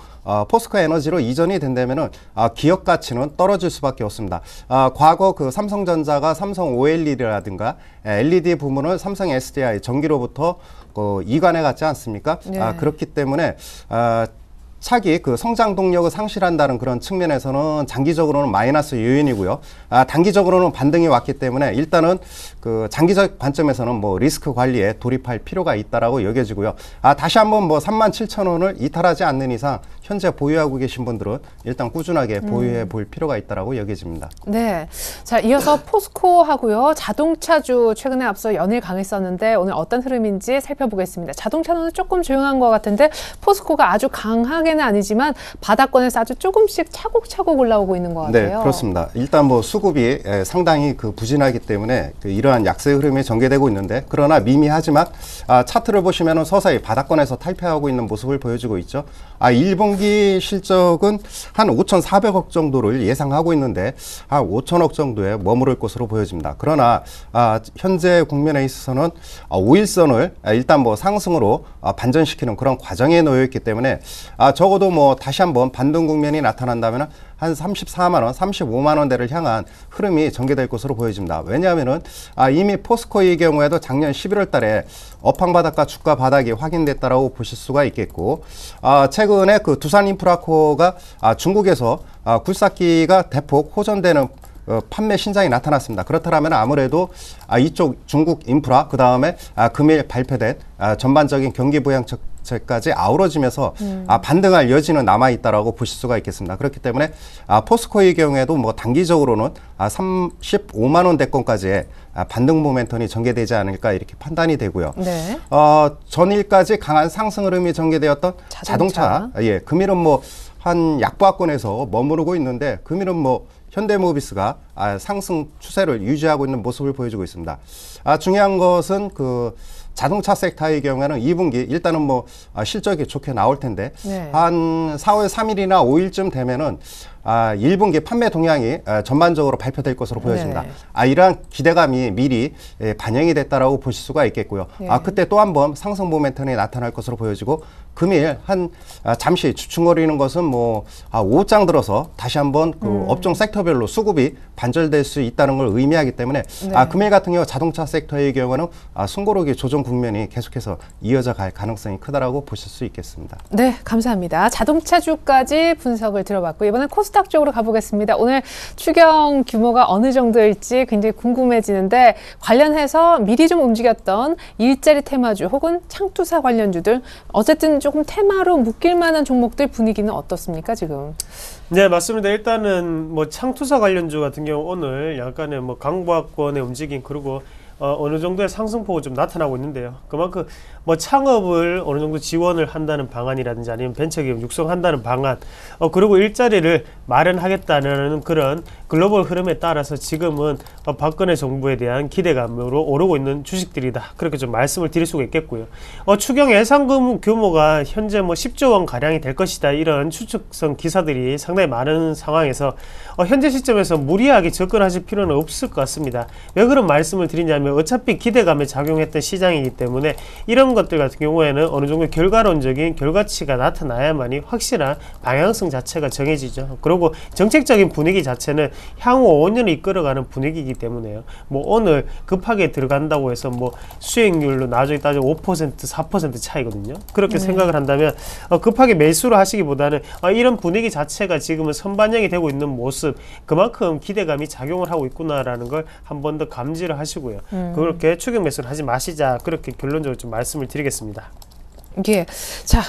포스코 에너지로 이전이 된다면은 기업 가치는 떨어질 수밖에 없습니다. 과거 그 삼성전자가 삼성 OLED라든가 LED 부문을 삼성 SDI 전기로부터 이관해 갔지 않습니까? 네. 그렇기 때문에 차기 그 성장 동력을 상실한다는 그런 측면에서는 장기적으로는 마이너스 요인이고요. 단기적으로는 반등이 왔기 때문에 일단은 그 장기적 관점에서는 뭐 리스크 관리에 돌입할 필요가 있다라고 여겨지고요. 다시 한번 뭐 37,000원을 이탈하지 않는 이상 현재 보유하고 계신 분들은 일단 꾸준하게 보유해 볼 필요가 있다라고 여겨집니다. 네. 자, 이어서 포스코 하고요. 자동차주 최근에 앞서 연일 강했었는데 오늘 어떤 흐름인지 살펴보겠습니다. 자동차는 조금 조용한 것 같은데 포스코가 아주 강하게는 아니지만 바닥권에서 아주 조금씩 차곡차곡 올라오고 있는 것 같아요. 네, 그렇습니다. 일단 뭐 수급이 상당히 그 부진하기 때문에 그 이러한 약세 흐름이 전개되고 있는데, 그러나 미미하지만 차트를 보시면은 서서히 바닥권에서 탈피하고 있는 모습을 보여주고 있죠. 1분기 실적은 한 5,400억 정도를 예상하고 있는데 한 5천억 정도에 머무를 것으로 보여집니다. 그러나 현재 국면에 있어서는 5일선을 일단 뭐 상승으로 반전시키는 그런 과정에 놓여 있기 때문에 적어도 뭐 다시 한번 반등 국면이 나타난다면 한 34만 원, 35만 원대를 향한 흐름이 전개될 것으로 보여집니다. 왜냐하면은 이미 포스코의 경우에도 작년 11월 달에 업황 바닥과 주가 바닥이 확인됐다라고 보실 수가 있겠고, 최근에 그 두산인프라코어가 중국에서 굴삭기가 대폭 호전되는 판매 신장이 나타났습니다. 그렇다면 아무래도 이쪽 중국 인프라, 그 다음에 금일 발표된 전반적인 경기 부양책까지 아우러지면서 반등할 여지는 남아있다라고 보실 수가 있겠습니다. 그렇기 때문에 포스코의 경우에도 뭐 단기적으로는 35만 원대권까지의 반등 모멘텀이 전개되지 않을까 이렇게 판단이 되고요. 네. 전일까지 강한 상승 흐름이 전개되었던 자동차. 예, 금일은 뭐 한 약보합권에서 머무르고 있는데 금일은 뭐 현대모비스가 상승 추세를 유지하고 있는 모습을 보여주고 있습니다. 중요한 것은 그 자동차 섹터의 경우에는 2분기 일단은 뭐 실적이 좋게 나올 텐데, 네. 한 4월 3일이나 5일쯤 되면은 1분기 판매 동향이 전반적으로 발표될 것으로 보여집니다. 네. 이러한 기대감이 미리 반영이 됐다라고 보실 수가 있겠고요. 네. 그때 또 한 번 상승 모멘텀이 나타날 것으로 보여지고, 금일 한 잠시 주춤거리는 것은 뭐 오후장 들어서 다시 한번 그 업종 섹터별로 수급이 반절될 수 있다는 걸 의미하기 때문에 네. 금일 같은 경우 자동차 섹터의 경우는 숨고르기 조정 국면이 계속해서 이어져 갈 가능성이 크다라고 보실 수 있겠습니다. 네, 감사합니다. 자동차주까지 분석을 들어봤고 이번엔 코스닥 쪽으로 가보겠습니다. 오늘 추경 규모가 어느 정도일지 굉장히 궁금해지는데, 관련해서 미리 좀 움직였던 일자리 테마주 혹은 창투사 관련주들, 어쨌든 조금 테마로 묶일 만한 종목들 분위기는 어떻습니까, 지금? 네, 맞습니다. 일단은 뭐 창투사 관련주 같은 경우 오늘 약간의 뭐 강보합권의 움직임, 그리고 어느 정도의 상승폭이 좀 나타나고 있는데요. 그만큼 뭐 창업을 어느 정도 지원을 한다는 방안이라든지 아니면 벤처기업 육성한다는 방안, 그리고 일자리를 마련하겠다는 그런 글로벌 흐름에 따라서 지금은 박근혜 정부에 대한 기대감으로 오르고 있는 주식들이다, 그렇게 좀 말씀을 드릴 수가 있겠고요. 추경 예상금 규모가 현재 뭐 10조 원 가량이 될 것이다, 이런 추측성 기사들이 상당히 많은 상황에서 현재 시점에서 무리하게 접근하실 필요는 없을 것 같습니다. 왜 그런 말씀을 드리냐면, 어차피 기대감에 작용했던 시장이기 때문에 이런 것들 같은 경우에는 어느 정도 결과론적인 결과치가 나타나야만이 확실한 방향성 자체가 정해지죠. 그리고 정책적인 분위기 자체는 향후 5년을 이끌어가는 분위기이기 때문에요. 뭐 오늘 급하게 들어간다고 해서 뭐 수익률로 나중에 따지면 5%, 4% 차이거든요. 그렇게 생각을 한다면 급하게 매수를 하시기보다는 이런 분위기 자체가 지금은 선반영이 되고 있는 모습, 그만큼 기대감이 작용을 하고 있구나라는 걸 한 번 더 감지를 하시고요. 그렇게 추격 매수를 하지 마시자, 그렇게 결론적으로 좀 말씀을 드리겠습니다. 예. 자,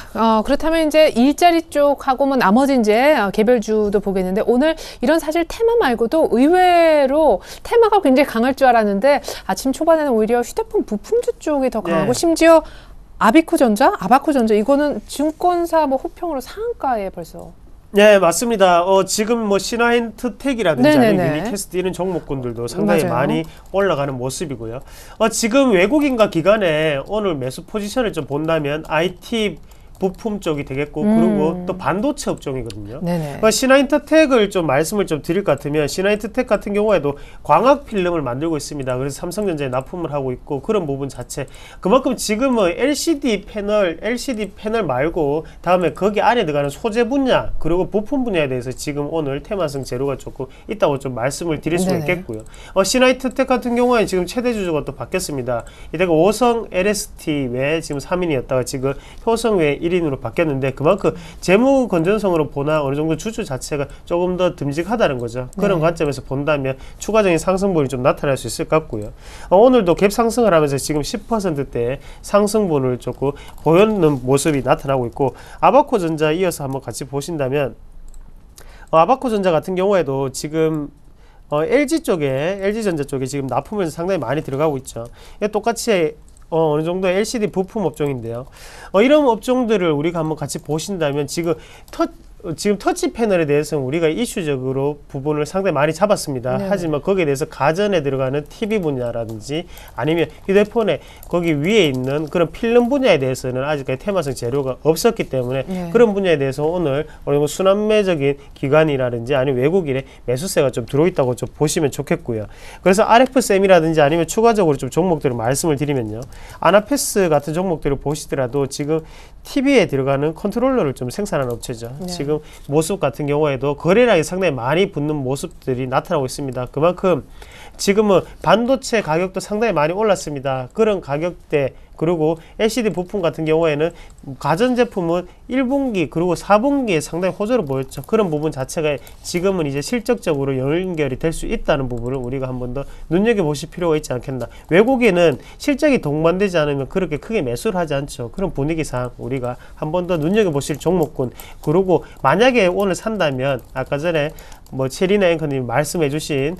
그렇다면 이제 일자리 쪽하고 뭐 나머지 이제 개별주도 보겠는데 오늘 이런 사실 테마 말고도 의외로 테마가 굉장히 강할 줄 알았는데 아침 초반에는 오히려 휴대폰 부품주 쪽이 더 강하고 심지어 아바코전자 이거는 증권사 뭐 호평으로 상한가에 벌써. 네, 맞습니다. 지금 뭐 신화인트텍이라든지 아니면 유니캐스트 이런 종목군들도 상당히 많이 올라가는 모습이고요. 지금 외국인과 기관의 오늘 매수 포지션을 좀 본다면 IT 부품 쪽이 되겠고 그리고 또 반도체 업종이거든요. 신화인터텍을 좀 말씀을 좀 드릴 것 같으면 신화인터텍 같은 경우에도 광학 필름을 만들고 있습니다. 그래서 삼성전자에 납품을 하고 있고 그런 부분 자체 그만큼 지금은 LCD 패널 말고 다음에 거기 안에 들어가는 소재 분야 그리고 부품 분야에 대해서 지금 오늘 테마성 재료가 조금 있다고 좀 말씀을 드릴 수가 있겠고요. 신화인터텍 같은 경우에 지금 최대 주주가 또 바뀌었습니다. 이때가 오성 LST 외에 지금 3인이었다가 지금 효성 외에 1인으로 바뀌었는데 그만큼 재무 건전성으로 보나 어느 정도 주주 자체가 조금 더 듬직하다는 거죠. 그런 관점에서 본다면 추가적인 상승분이 좀 나타날 수 있을 것 같고요. 오늘도 갭 상승을 하면서 지금 10%대 상승분을 조금 보이는 모습이 나타나고 있고 아바코전자 이어서 한번 같이 보신다면 아바코전자 같은 경우에도 지금 LG전자 쪽에 지금 납품을 상당히 많이 들어가고 있죠. 똑같이 어느 정도 LCD 부품 업종인데요. 이런 업종들을 우리가 한번 같이 보신다면 지금 터치 패널에 대해서는 우리가 이슈적으로 부분을 상당히 많이 잡았습니다. 하지만 거기에 대해서 가전에 들어가는 TV 분야라든지 아니면 휴대폰에 거기 위에 있는 그런 필름 분야에 대해서는 아직까지 테마성 재료가 없었기 때문에 그런 분야에 대해서 오늘 순환매적인 기관이라든지 아니면 외국인의 매수세가 좀 들어있다고 좀 보시면 좋겠고요. 그래서 RF셈이라든지 아니면 추가적으로 좀 종목들을 말씀을 드리면요. 아나패스 같은 종목들을 보시더라도 지금 TV에 들어가는 컨트롤러를 좀 생산하는 업체죠. 지금 모습 같은 경우에도 거래량이 상당히 많이 붙는 모습들이 나타나고 있습니다. 그만큼 지금은 반도체 가격도 상당히 많이 올랐습니다. 그런 가격대 그리고 LCD 부품 같은 경우에는 가전제품은 1분기 그리고 4분기에 상당히 호조를 보였죠. 그런 부분 자체가 지금은 이제 실적적으로 연결이 될 수 있다는 부분을 우리가 한 번 더 눈여겨보실 필요가 있지 않겠나. 외국에는 실적이 동반되지 않으면 그렇게 크게 매수를 하지 않죠. 그런 분위기상 우리가 한 번 더 눈여겨보실 종목군 그리고 만약에 오늘 산다면 아까 전에 뭐 체리나 앵커님이 말씀해 주신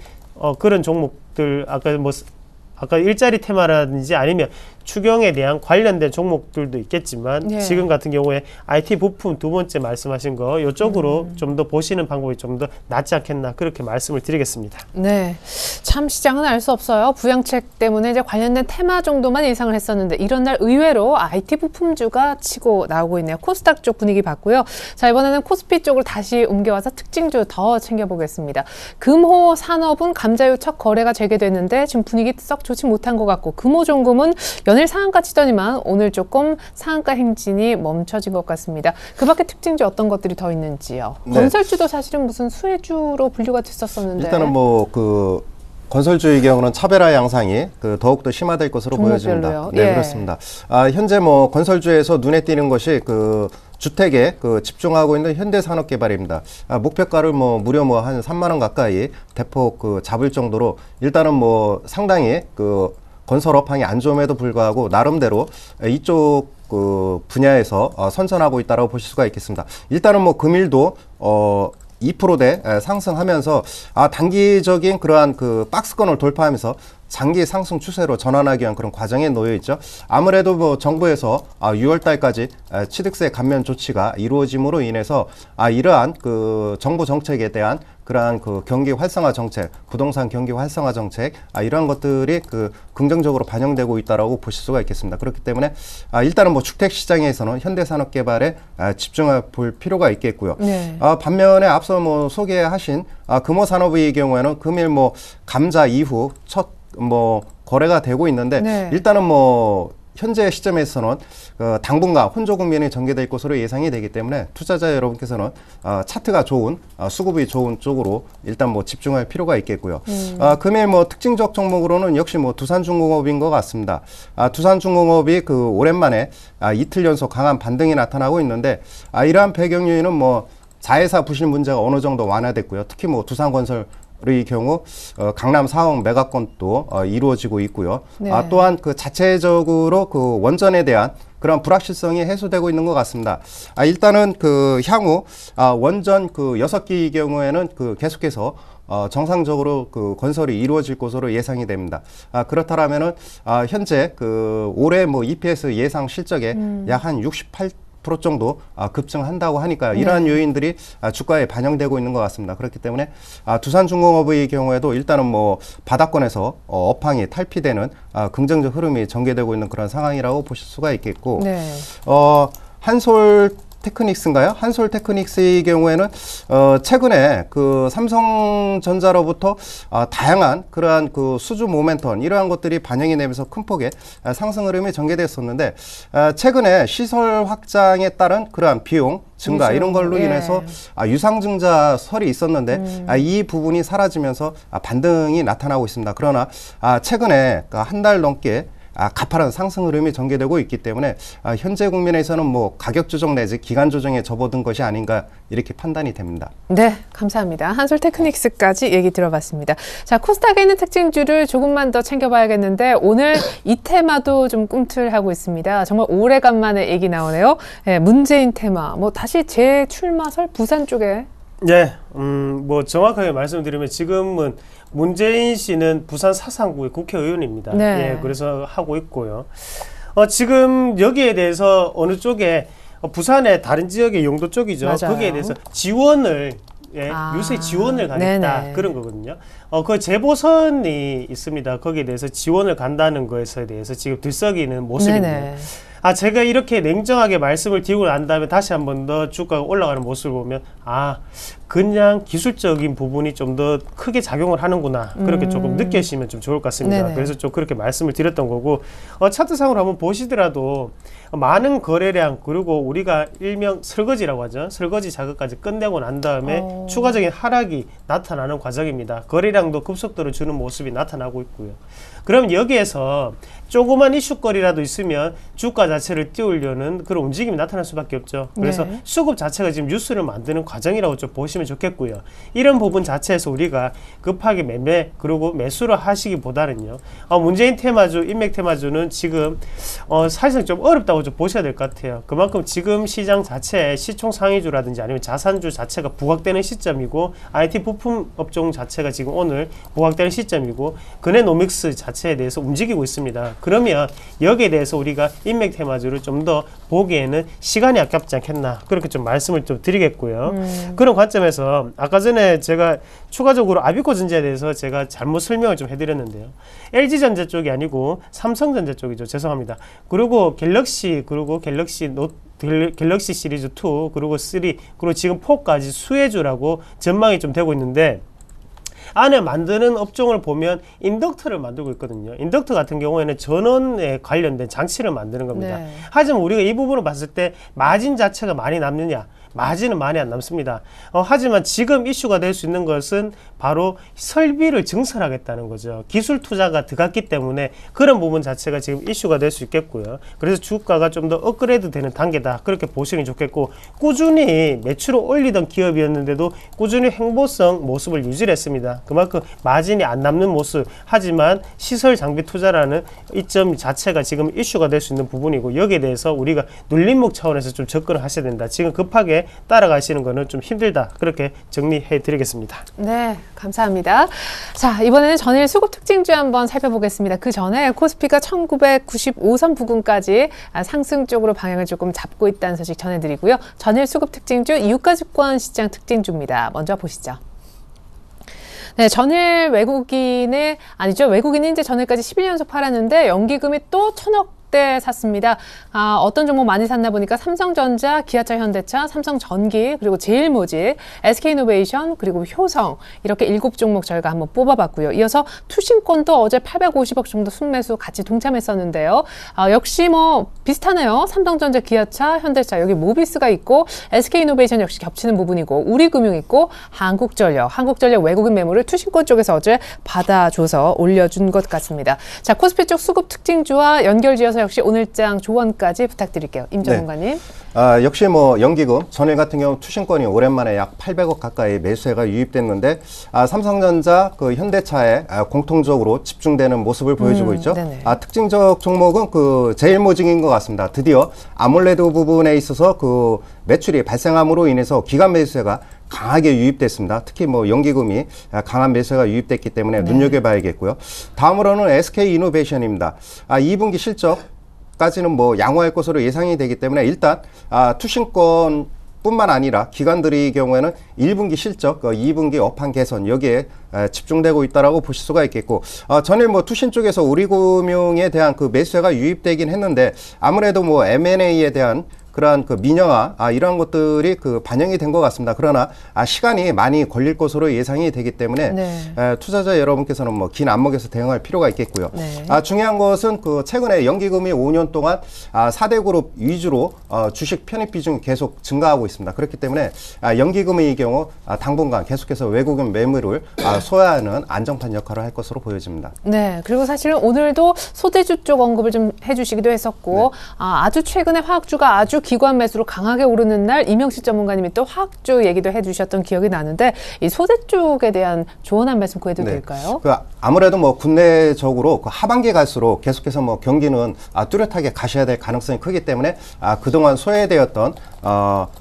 그런 종목들 아까 일자리 테마라든지 아니면 추경에 대한 관련된 종목들도 있겠지만 지금 같은 경우에 IT 부품 두 번째 말씀하신 거 이쪽으로 좀 더 보시는 방법이 좀 더 낫지 않겠나 그렇게 말씀을 드리겠습니다. 네, 참 시장은 알 수 없어요. 부양책 때문에 이제 관련된 테마 정도만 예상을 했었는데 이런 날 의외로 IT 부품주가 치고 나오고 있네요. 코스닥 쪽 분위기 봤고요. 자, 이번에는 코스피 쪽으로 다시 옮겨와서 특징주 더 챙겨보겠습니다. 금호 산업은 감자유 첫 거래가 재개됐는데 지금 분위기 썩 좋지 못한 것 같고 금호종금은 연일 상한가 치더니만 오늘 조금 상한가 행진이 멈춰진 것 같습니다. 그 밖에 특징주 어떤 것들이 더 있는지요? 건설주도 사실은 무슨 수혜주로 분류가 됐었었는데 일단은 건설주의 경우는 차별화 양상이 더욱더 심화될 것으로 보여집니다. 네, 그렇습니다. 현재 건설주에서 눈에 띄는 것이 주택에 집중하고 있는 현대산업개발입니다. 목표가를 무려 한 3만 원 가까이 대폭 잡을 정도로 일단은 상당히 건설업황이 안 좋음에도 불구하고 나름대로 이쪽 분야에서 선전하고 있다고 보실 수가 있겠습니다. 일단은 금일도 2%대 상승하면서 단기적인 그러한 박스권을 돌파하면서 장기 상승 추세로 전환하기 위한 그런 과정에 놓여 있죠. 아무래도 정부에서 6월 달까지 취득세 감면 조치가 이루어짐으로 인해서 이러한 정부 정책에 대한 그러한 경기 활성화 정책, 부동산 경기 활성화 정책 이러한 것들이 긍정적으로 반영되고 있다라고 보실 수가 있겠습니다. 그렇기 때문에 일단은 주택 시장에서는 현대산업개발에 집중해 볼 필요가 있겠고요. 반면에 앞서 소개하신 금호산업의 경우에는 금일 감자 이후 첫 거래가 되고 있는데 일단은 현재 시점에서는 당분간 혼조 국면이 전개될 것으로 예상이 되기 때문에 투자자 여러분께서는 차트가 좋은 수급이 좋은 쪽으로 일단 집중할 필요가 있겠고요. 금일 특징적 종목으로는 역시 두산중공업인 것 같습니다. 두산중공업이 오랜만에 이틀 연속 강한 반등이 나타나고 있는데 이러한 배경 요인은 자회사 부실 문제가 어느 정도 완화됐고요. 특히 두산건설 의 경우 강남 4억 메가건도 이루어지고 있고요. 네. 또한 그 자체적으로 그 원전에 대한 그런 불확실성이 해소되고 있는 것 같습니다. 일단은 그 향후 원전 그 6기의 경우에는 그 계속해서 정상적으로 그 건설이 이루어질 것으로 예상이 됩니다. 그렇다면은 현재 그 올해 뭐 EPS 예상 실적에 약 한 68% 정도 급증한다고 하니까 이러한 네. 요인들이 주가에 반영되고 있는 것 같습니다. 그렇기 때문에 두산중공업의 경우에도 일단은 뭐 바닥권에서 업황이 탈피되는 긍정적 흐름이 전개되고 있는 그런 상황이라고 보실 수가 있겠고, 네. 한솔 테크닉스인가요? 한솔 테크닉스의 경우에는 최근에 그 삼성전자로부터 다양한 그러한 그 수주 모멘텀 이러한 것들이 반영이 되면서 큰 폭의 상승 흐름이 전개됐었는데 최근에 시설 확장에 따른 그러한 비용 증가 이런 걸로 인해서 유상증자설이 있었는데 이 부분이 사라지면서 반등이 나타나고 있습니다. 그러나 최근에 한 달 넘게 가파른 상승 흐름이 전개되고 있기 때문에 현재 국면에서는 뭐 가격 조정 내지 기간 조정에 접어든 것이 아닌가 이렇게 판단이 됩니다. 네, 감사합니다. 한솔 테크닉스까지 얘기 들어봤습니다. 자, 코스닥에 있는 특징주를 조금만 더 챙겨봐야겠는데 오늘 이 테마도 좀 꿈틀하고 있습니다. 정말 오래간만에 얘기 나오네요. 네, 문재인 테마. 뭐 다시 재출마설 부산 쪽에. 네, 뭐 정확하게 말씀드리면 지금은 문재인 씨는 부산 사상구의 국회의원입니다. 네. 예, 그래서 하고 있고요. 지금 여기에 대해서 어느 쪽에 부산의 다른 지역의 용도 쪽이죠. 맞아요. 거기에 대해서 지원을 유세 지원을 가겠다 네네. 그런 거거든요. 그 재보선이 있습니다. 거기에 대해서 지원을 간다는 것에 대해서 지금 들썩이는 모습입니다. 네네. 제가 이렇게 냉정하게 말씀을 드리고 난 다음에 다시 한 번 더 주가가 올라가는 모습을 보면 그냥 기술적인 부분이 좀 더 크게 작용을 하는구나 그렇게 조금 느끼시면 좀 좋을 것 같습니다. 네네. 그래서 좀 그렇게 말씀을 드렸던 거고 차트상으로 한번 보시더라도 많은 거래량 그리고 우리가 일명 설거지라고 하죠. 설거지 작업까지 끝내고 난 다음에 추가적인 하락이 나타나는 과정입니다. 거래량도 급속도로 주는 모습이 나타나고 있고요. 그럼 여기에서 조그만 이슈거리라도 있으면 주가 자체를 띄우려는 그런 움직임이 나타날 수밖에 없죠. 그래서 네. 수급 자체가 지금 뉴스를 만드는 과정이라고 좀 보시면 좋겠고요. 이런 부분 자체에서 우리가 급하게 매매 그리고 매수를 하시기보다는요. 문재인 테마주, 인맥 테마주는 지금 사실상 좀 어렵다고 좀 보셔야 될 것 같아요. 그만큼 지금 시장 자체에 시총 상위주라든지 아니면 자산주 자체가 부각되는 시점이고 IT 부품 업종 자체가 지금 오늘 부각되는 시점이고 그네노믹스 자체에 대해서 움직이고 있습니다. 그러면 여기에 대해서 우리가 인맥 테마주를 좀 더 보기에는 시간이 아깝지 않겠나 그렇게 좀 말씀을 좀 드리겠고요. 그런 관점에서 아까 전에 제가 추가적으로 아비코 전자에 대해서 제가 잘못 설명을 좀 해드렸는데요. LG전자 쪽이 아니고 삼성전자 쪽이죠. 죄송합니다. 그리고 갤럭시 갤럭시 시리즈 2 그리고 3 그리고 지금 4까지 수혜주라고 전망이 좀 되고 있는데 안에 만드는 업종을 보면 인덕터를 만들고 있거든요. 인덕터 같은 경우에는 전원에 관련된 장치를 만드는 겁니다. 네. 하지만 우리가 이 부분을 봤을 때 마진 자체가 많이 남느냐? 마진은 많이 안 남습니다. 하지만 지금 이슈가 될 수 있는 것은 바로 설비를 증설하겠다는 거죠. 기술 투자가 들어갔기 때문에 그런 부분 자체가 지금 이슈가 될 수 있겠고요. 그래서 주가가 좀 더 업그레이드 되는 단계다. 그렇게 보시면 좋겠고 꾸준히 매출을 올리던 기업이었는데도 꾸준히 횡보성 모습을 유지를 했습니다. 그만큼 마진이 안 남는 모습 하지만 시설 장비 투자라는 이점 자체가 지금 이슈가 될 수 있는 부분이고 여기에 대해서 우리가 눌림목 차원에서 좀 접근을 하셔야 된다. 지금 급하게 따라가시는 거는 좀 힘들다. 그렇게 정리해 드리겠습니다. 네, 감사합니다. 자, 이번에는 전일 수급 특징주 한번 살펴보겠습니다. 그 전에 코스피가 1995선 부근까지 상승 쪽으로 방향을 조금 잡고 있다는 소식 전해드리고요. 전일 수급 특징주 유가증권 시장 특징주입니다. 먼저 보시죠. 네, 전일 외국인이 이제 전일까지 11연속 팔았는데 연기금이 또 1,000억 대 샀습니다. 어떤 종목 많이 샀나 보니까 삼성전자, 기아차, 현대차, 삼성전기, 그리고 제일모직, SK이노베이션, 그리고 효성 이렇게 7종목 저희가 한번 뽑아봤고요. 이어서 투신권도 어제 850억 정도 순매수 같이 동참했었는데요. 역시 뭐 비슷하네요. 삼성전자, 기아차, 현대차 여기 모비스가 있고 SK이노베이션 역시 겹치는 부분이고 우리금융 있고 한국전력 외국인 매물을 투신권 쪽에서 어제 받아줘서 올려준 것 같습니다. 자, 코스피 쪽 수급 특징주와 연결지어서 이어서 역시 오늘장 조언까지 부탁드릴게요. 임 전문가님. 역시 뭐 연기금 전일 같은 경우 투신권이 오랜만에 약 800억 가까이 매수세가 유입됐는데 삼성전자, 그 현대차에 공통적으로 집중되는 모습을 보여주고 있죠. 특징적 종목은 그 제일모직인 것 같습니다. 드디어 아몰레드 부분에 있어서 그 매출이 발생함으로 인해서 기관 매수세가 강하게 유입됐습니다. 특히 뭐 연기금이 강한 매수가 유입됐기 때문에 눈여겨봐야겠고요. 다음으로는 SK이노베이션입니다. 2분기 실적까지는 뭐 양호할 것으로 예상이 되기 때문에 일단 투신권 뿐만 아니라 기관들의 경우에는 1분기 실적, 2분기 업황 개선 여기에 집중되고 있다라고 보실 수가 있겠고, 전일 뭐 투신 쪽에서 우리금융에 대한 그 매수세가 유입되긴 했는데 아무래도 뭐 M&A에 대한 그러한 그 민영화 이러한 것들이 그 반영이 된 것 같습니다. 그러나 시간이 많이 걸릴 것으로 예상이 되기 때문에 투자자 여러분께서는 뭐 긴 안목에서 대응할 필요가 있겠고요. 중요한 것은 그 최근에 연기금이 5년 동안 4대 그룹 위주로 주식 편입 비중이 계속 증가하고 있습니다. 그렇기 때문에 연기금의 경우 당분간 계속해서 외국인 매물을 소화하는 안정판 역할을 할 것으로 보여집니다. 네, 그리고 사실은 오늘도 소재주 쪽 언급을 좀 해주시기도 했었고 아주 최근에 화학주가 아주 기관 매수로 강하게 오르는 날 이명식 전문가님이 또 화학주 얘기도 해주셨던 기억이 나는데 이 소재 쪽에 대한 조언 한 말씀 구해도 될까요? 아무래도 뭐 국내적으로 그 하반기 갈수록 계속해서 뭐 경기는 뚜렷하게 가셔야 될 가능성이 크기 때문에 그동안 소외되었던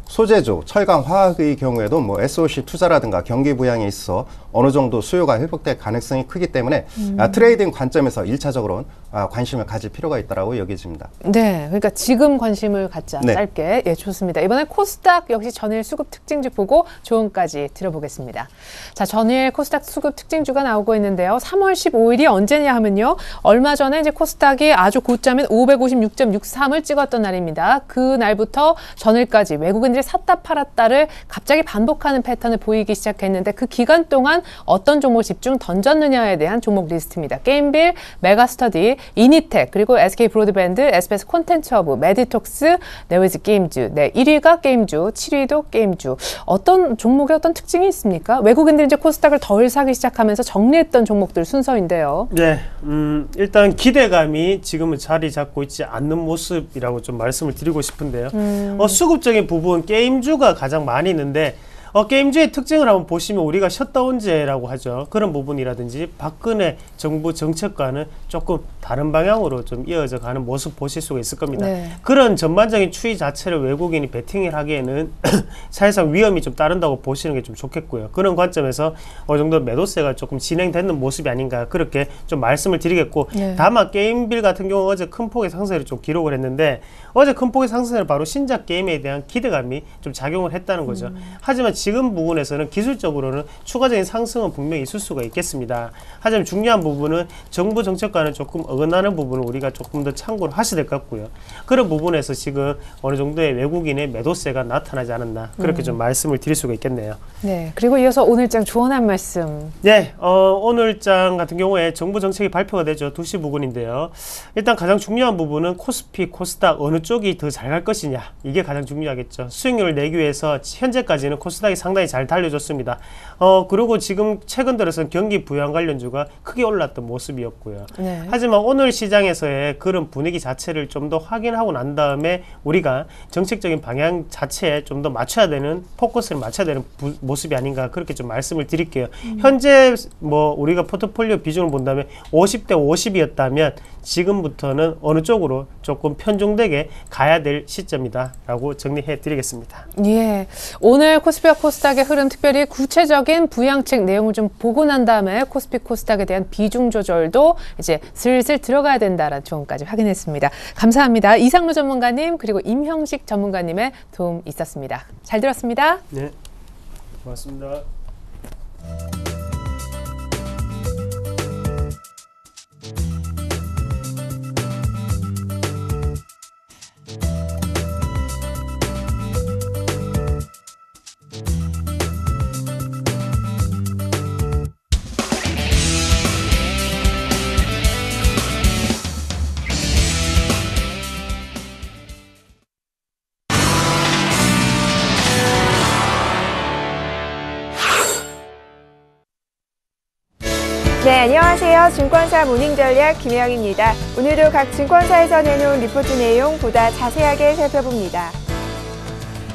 소재주, 철강, 화학의 경우에도 뭐 SOC 투자라든가 경기 부양에 있어 어느 정도 수요가 회복될 가능성이 크기 때문에 트레이딩 관점에서 1차적으로는 관심을 가질 필요가 있다고 여겨집니다. 네, 그러니까 지금 관심을 갖자. 짧게. 좋습니다. 이번에 코스닥 역시 전일 수급 특징주 보고 조언까지 들어보겠습니다. 자, 전일 코스닥 수급 특징주가 나오고 있는데요. 3월 15일이 언제냐 하면요. 얼마 전에 이제 코스닥이 아주 고점인 556.63을 찍었던 날입니다. 그 날부터 전일까지 외국인들이 샀다 팔았다를 갑자기 반복하는 패턴을 보이기 시작했는데 그 기간 동안 어떤 종목 집중 던졌느냐에 대한 종목 리스트입니다. 게임빌, 메가스터디, 이니텍, 그리고 SK 브로드밴드, SBS 콘텐츠허브, 메디톡스, 네웨즈 게임주. 1위가 게임주, 7위도 게임주. 어떤 종목에 어떤 특징이 있습니까? 외국인들이 이제 코스닥을 덜 사기 시작하면서 정리했던 종목들 순서인데요. 네, 일단 기대감이 지금은 자리 잡고 있지 않는 모습이라고 좀 말씀을 드리고 싶은데요. 수급적인 부분 게임주가 가장 많이 있는데 게임주의 특징을 한번 보시면 우리가 셧다운제라고 하죠. 그런 부분이라든지 박근혜 정부 정책과는 조금 다른 방향으로 좀 이어져 가는 모습 보실 수가 있을 겁니다. 그런 전반적인 추이 자체를 외국인이 베팅을 하기에는 사실상 위험이 좀 따른다고 보시는 게 좀 좋겠고요. 그런 관점에서 어느 정도 매도세가 조금 진행되는 모습이 아닌가 그렇게 좀 말씀을 드리겠고, 다만 게임빌 같은 경우 어제 큰 폭의 상승을 좀 기록을 했는데 어제 큰 폭의 상승을 바로 신작 게임에 대한 기대감이 좀 작용을 했다는 거죠. 하지만 지금 부분에서는 기술적으로는 추가적인 상승은 분명히 있을 수가 있겠습니다. 하지만 중요한 부분은 정부 정책과는 조금 어긋나는 부분을 우리가 조금 더 참고를 하셔야 될 것 같고요. 그런 부분에서 지금 어느 정도의 외국인의 매도세가 나타나지 않았나 그렇게 좀 말씀을 드릴 수가 있겠네요. 네, 그리고 이어서 오늘장 조언 한 말씀. 네, 오늘장 같은 경우에 정부 정책이 발표가 되죠. 2시 부근인데요. 일단 가장 중요한 부분은 코스피, 코스닥 어느 쪽이 더 잘 갈 것이냐 이게 가장 중요하겠죠. 수익률을 내기 위해서 현재까지는 코스닥이 상당히 잘 달려줬습니다. 그리고 지금 최근 들어서는 경기 부양 관련주가 크게 올랐던 모습이었고요. 하지만 오늘 시장에서의 그런 분위기 자체를 좀 더 확인하고 난 다음에 우리가 정책적인 방향 자체에 좀 더 맞춰야 되는 포커스를 맞춰야 되는 모습이 아닌가 그렇게 좀 말씀을 드릴게요. 현재 뭐 우리가 포트폴리오 비중을 본다면 50대 50이었다면 지금부터는 어느 쪽으로 조금 편중되게 가야 될 시점이다 라고 정리해 드리겠습니다. 예, 오늘 코스피와 코스닥의 흐름, 특별히 구체적인 부양책 내용을 좀 보고 난 다음에 코스피, 코스닥에 대한 비중 조절도 이제 슬슬 들어가야 된다라는 조언까지 확인했습니다. 감사합니다. 이상로 전문가님 그리고 임형식 전문가님의 도움 있었습니다. 잘 들었습니다. 네, 고맙습니다. 네, 안녕하세요. 증권사 모닝전략 김혜영입니다. 오늘도 각 증권사에서 내놓은 리포트 내용 보다 자세하게 살펴봅니다.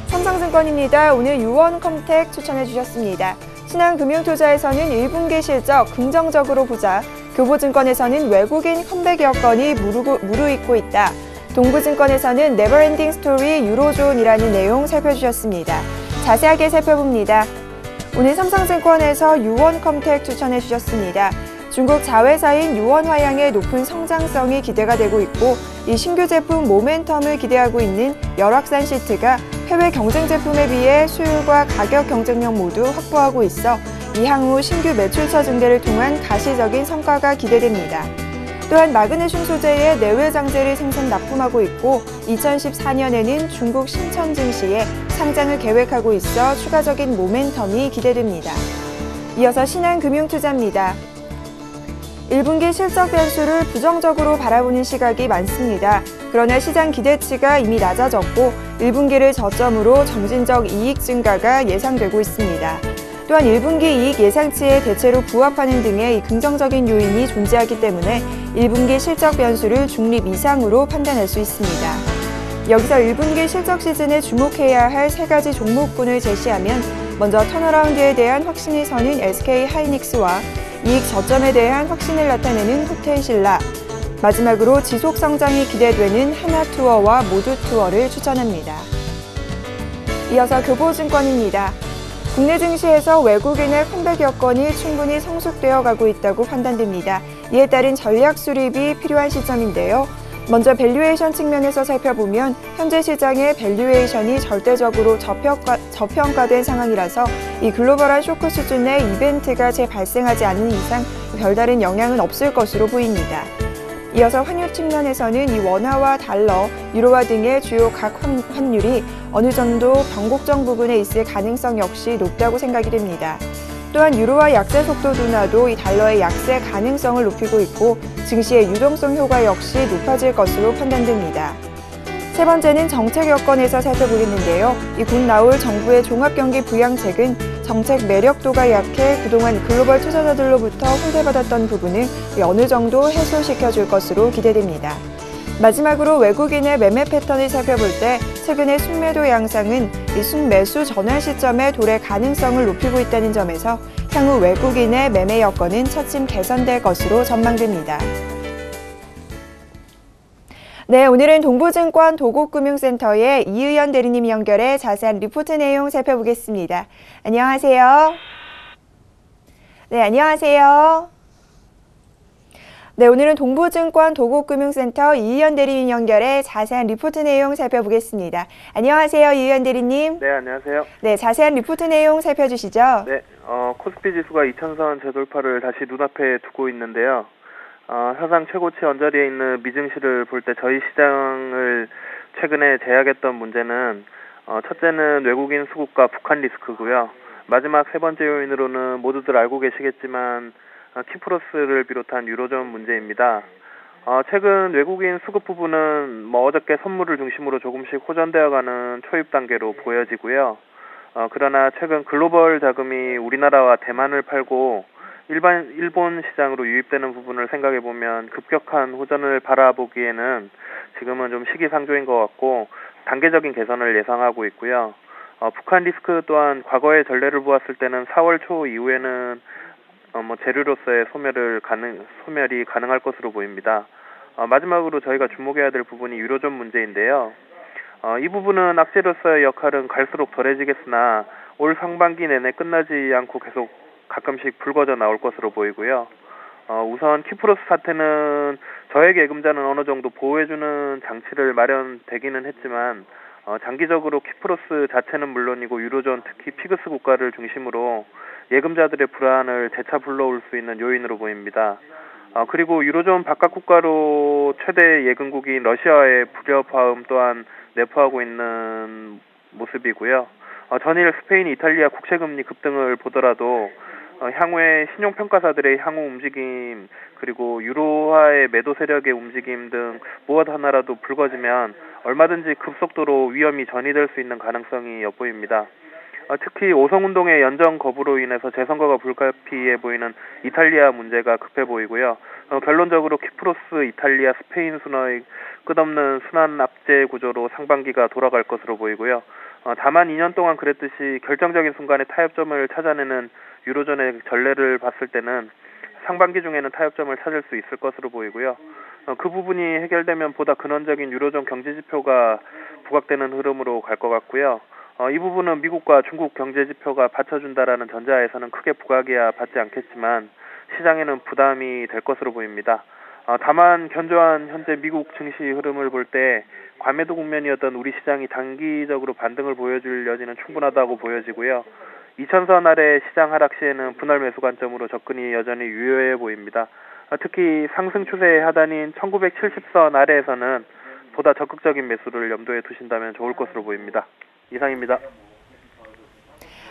삼성증권입니다. 오늘 유원컴텍 추천해 주셨습니다. 신한금융투자에서는 1분기 실적 긍정적으로 보자, 교보증권에서는 외국인 컴백 여건이 무르익고 있다, 동부증권에서는 네버엔딩 스토리 유로존이라는 내용 살펴주셨습니다. 자세하게 살펴봅니다. 오늘 삼성증권에서 유원컴텍 추천해 주셨습니다. 중국 자회사인 유원화양의 높은 성장성이 기대가 되고 있고, 이 신규 제품 모멘텀을 기대하고 있는 열확산 시트가 해외 경쟁 제품에 비해 수율과 가격 경쟁력 모두 확보하고 있어 이 향후 신규 매출처 증대를 통한 가시적인 성과가 기대됩니다. 또한 마그네슘 소재의 내외 장제를 생산 납품하고 있고 2014년에는 중국 신천 증시에 상장을 계획하고 있어 추가적인 모멘텀이 기대됩니다. 이어서 신한금융투자입니다. 1분기 실적 변수를 부정적으로 바라보는 시각이 많습니다. 그러나 시장 기대치가 이미 낮아졌고 1분기를 저점으로 점진적 이익 증가가 예상되고 있습니다. 또한 1분기 이익 예상치에 대체로 부합하는 등의 이 긍정적인 요인이 존재하기 때문에 1분기 실적 변수를 중립 이상으로 판단할 수 있습니다. 여기서 1분기 실적 시즌에 주목해야 할 3가지 종목군을 제시하면, 먼저 턴어라운드에 대한 확신이 서는 SK하이닉스와 이익 저점에 대한 확신을 나타내는 호텔신라, 마지막으로 지속 성장이 기대되는 하나투어와 모두투어를 추천합니다. 이어서 교보증권입니다. 국내 증시에서 외국인의 컴백 여건이 충분히 성숙되어 가고 있다고 판단됩니다. 이에 따른 전략 수립이 필요한 시점인데요. 먼저 밸류에이션 측면에서 살펴보면 현재 시장의 밸류에이션이 절대적으로 저평가된 상황이라서 이 글로벌한 쇼크 수준의 이벤트가 재발생하지 않는 이상 별다른 영향은 없을 것으로 보입니다. 이어서 환율 측면에서는 이 원화와 달러, 유로화 등의 주요 각 환율이 어느 정도 변곡점 부분에 있을 가능성 역시 높다고 생각이 됩니다. 또한 유로화 약세 속도 둔화도 이 달러의 약세 가능성을 높이고 있고 증시의 유동성 효과 역시 높아질 것으로 판단됩니다. 세 번째는 정책 여건에서 살펴보겠는데요. 이 곧 나올 정부의 종합경기 부양책은 정책 매력도가 약해 그동안 글로벌 투자자들로부터 호되받았던 부분을 어느 정도 해소시켜줄 것으로 기대됩니다. 마지막으로 외국인의 매매 패턴을 살펴볼 때 최근의 순매도 양상은 이 순매수 전환 시점에 도래 가능성을 높이고 있다는 점에서 향후 외국인의 매매 여건은 차츰 개선될 것으로 전망됩니다. 네, 오늘은 동부증권 도곡금융센터의 이의연 대리님 연결해 자세한 리포트 내용 살펴보겠습니다. 안녕하세요. 네, 안녕하세요. 네, 오늘은 동부증권 도곡금융센터 이의연 대리님 연결해 자세한 리포트 내용 살펴보겠습니다. 안녕하세요, 이의연 대리님. 네, 안녕하세요. 네, 자세한 리포트 내용 살펴주시죠. 네, 코스피 지수가 2000선 재돌파를 다시 눈앞에 두고 있는데요. 사상 최고치 언저리에 있는 미증시를 볼 때 저희 시장을 최근에 제약했던 문제는 첫째는 외국인 수급과 북한 리스크고요. 마지막 세 번째 요인으로는 모두들 알고 계시겠지만 키프로스를 비롯한 유로존 문제입니다. 최근 외국인 수급 부분은 어저께 선물을 중심으로 조금씩 호전되어가는 초입 단계로 보여지고요. 그러나 최근 글로벌 자금이 우리나라와 대만을 팔고 일본 시장으로 유입되는 부분을 생각해보면 급격한 호전을 바라보기에는 지금은 좀 시기상조인 것 같고 단계적인 개선을 예상하고 있고요. 북한 리스크 또한 과거의 전례를 보았을 때는 4월 초 이후에는 재료로서의 소멸이 가능할 것으로 보입니다. 마지막으로 저희가 주목해야 될 부분이 유로존 문제인데요. 이 부분은 악재로서의 역할은 갈수록 덜해지겠으나 올 상반기 내내 끝나지 않고 계속 가끔씩 불거져 나올 것으로 보이고요. 우선 키프로스 사태는 저액 예금자는 어느 정도 보호해주는 장치를 마련되기는 했지만 장기적으로 키프로스 자체는 물론이고 유로존 특히 피그스 국가를 중심으로 예금자들의 불안을 재차 불러올 수 있는 요인으로 보입니다. 그리고 유로존 바깥 국가로 최대 예금국인 러시아의 불협화음 또한 내포하고 있는 모습이고요. 전일 스페인, 이탈리아 국채금리 급등을 보더라도 향후에 신용평가사들의 향후 움직임 그리고 유로화의 매도 세력의 움직임 등 무엇 하나라도 불거지면 얼마든지 급속도로 위험이 전이될 수 있는 가능성이 엿보입니다. 특히 오성운동의 연정 거부로 인해서 재선거가 불가피해 보이는 이탈리아 문제가 급해 보이고요. 결론적으로 키프로스, 이탈리아, 스페인 순환의 끝없는 순환 압제 구조로 상반기가 돌아갈 것으로 보이고요. 다만 2년 동안 그랬듯이 결정적인 순간에 타협점을 찾아내는 유로존의 전례를 봤을 때는 상반기 중에는 타협점을 찾을 수 있을 것으로 보이고요. 그 부분이 해결되면 보다 근원적인 유로존 경제지표가 부각되는 흐름으로 갈 것 같고요. 이 부분은 미국과 중국 경제지표가 받쳐준다라는 전제하에서는 크게 부각이야 받지 않겠지만 시장에는 부담이 될 것으로 보입니다. 다만 견조한 현재 미국 증시 흐름을 볼 때 과매도 국면이었던 우리 시장이 단기적으로 반등을 보여줄 여지는 충분하다고 보여지고요. 2000선 아래 시장 하락 시에는 분할 매수 관점으로 접근이 여전히 유효해 보입니다. 특히 상승 추세의 하단인 1970선 아래에서는 보다 적극적인 매수를 염두에 두신다면 좋을 것으로 보입니다. 이상입니다.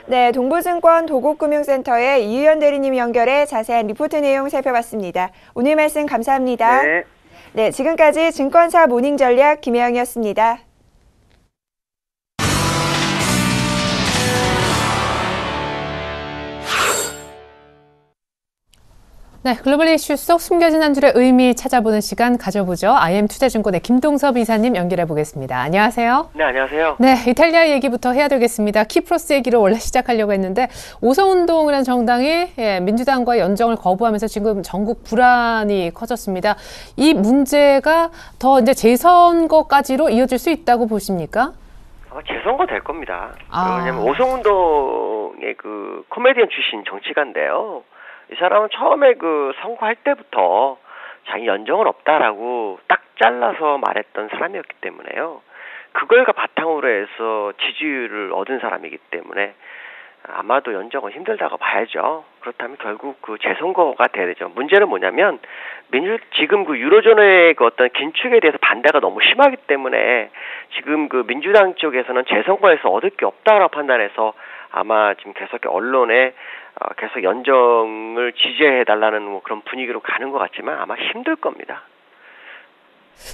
네, 동부증권 도곡금융센터의 이유연 대리님 연결해 자세한 리포트 내용 살펴봤습니다. 오늘 말씀 감사합니다. 네. 네, 지금까지 증권사 모닝전략 김혜영이었습니다. 네, 글로벌 이슈 속 숨겨진 한 줄의 의미 찾아보는 시간 가져보죠. IM투자증권의 김동섭 이사님 연결해 보겠습니다. 안녕하세요. 네, 안녕하세요. 네, 이탈리아 얘기부터 해야 되겠습니다. 키프로스 얘기를 원래 시작하려고 했는데 오성운동이라는 정당이 민주당과 연정을 거부하면서 지금 전국 불안이 커졌습니다. 이 문제가 더 이제 재선거까지로 이어질 수 있다고 보십니까? 재선거 될 겁니다. 왜냐면 오성운동의 그 코미디언 출신 정치가인데요. 이 사람은 처음에 그 선거할 때부터 자기 연정은 없다라고 딱 잘라서 말했던 사람이었기 때문에요. 그걸 바탕으로 해서 지지율을 얻은 사람이기 때문에 아마도 연정은 힘들다고 봐야죠. 그렇다면 결국 그 재선거가 돼야 되죠. 문제는 뭐냐면 지금 그 유로존의 그 어떤 긴축에 대해서 반대가 너무 심하기 때문에 지금 그 민주당 쪽에서는 재선거에서 얻을 게 없다라고 판단해서 아마 지금 계속 언론에 계속 연정을 지지해달라는 뭐 그런 분위기로 가는 것 같지만 아마 힘들 겁니다.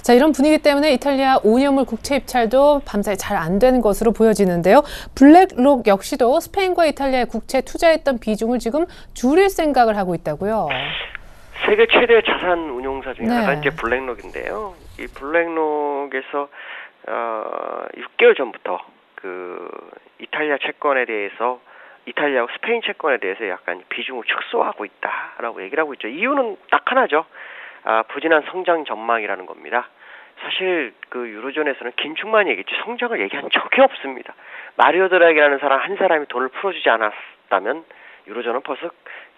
자, 이런 분위기 때문에 이탈리아 오염물 국채 입찰도 밤사이 잘 안 되는 것으로 보여지는데요. 블랙록 역시도 스페인과 이탈리아의 국채에 투자했던 비중을 지금 줄일 생각을 하고 있다고요. 세계 최대 자산 운용사 중에 하나가 네. 이제 블랙록인데요. 이 블랙록에서 6개월 전부터 그 이탈리아 채권에 대해서 이탈리아하고 스페인 채권에 대해서 약간 비중을 축소하고 있다라고 얘기를 하고 있죠. 이유는 딱 하나죠. 부진한 성장 전망이라는 겁니다. 사실 그 유로존에서는 긴축만 얘기했지 성장을 얘기한 적이 없습니다. 마리오 드라기라는 사람 한 사람이 돈을 풀어주지 않았다면 유로존은 벌써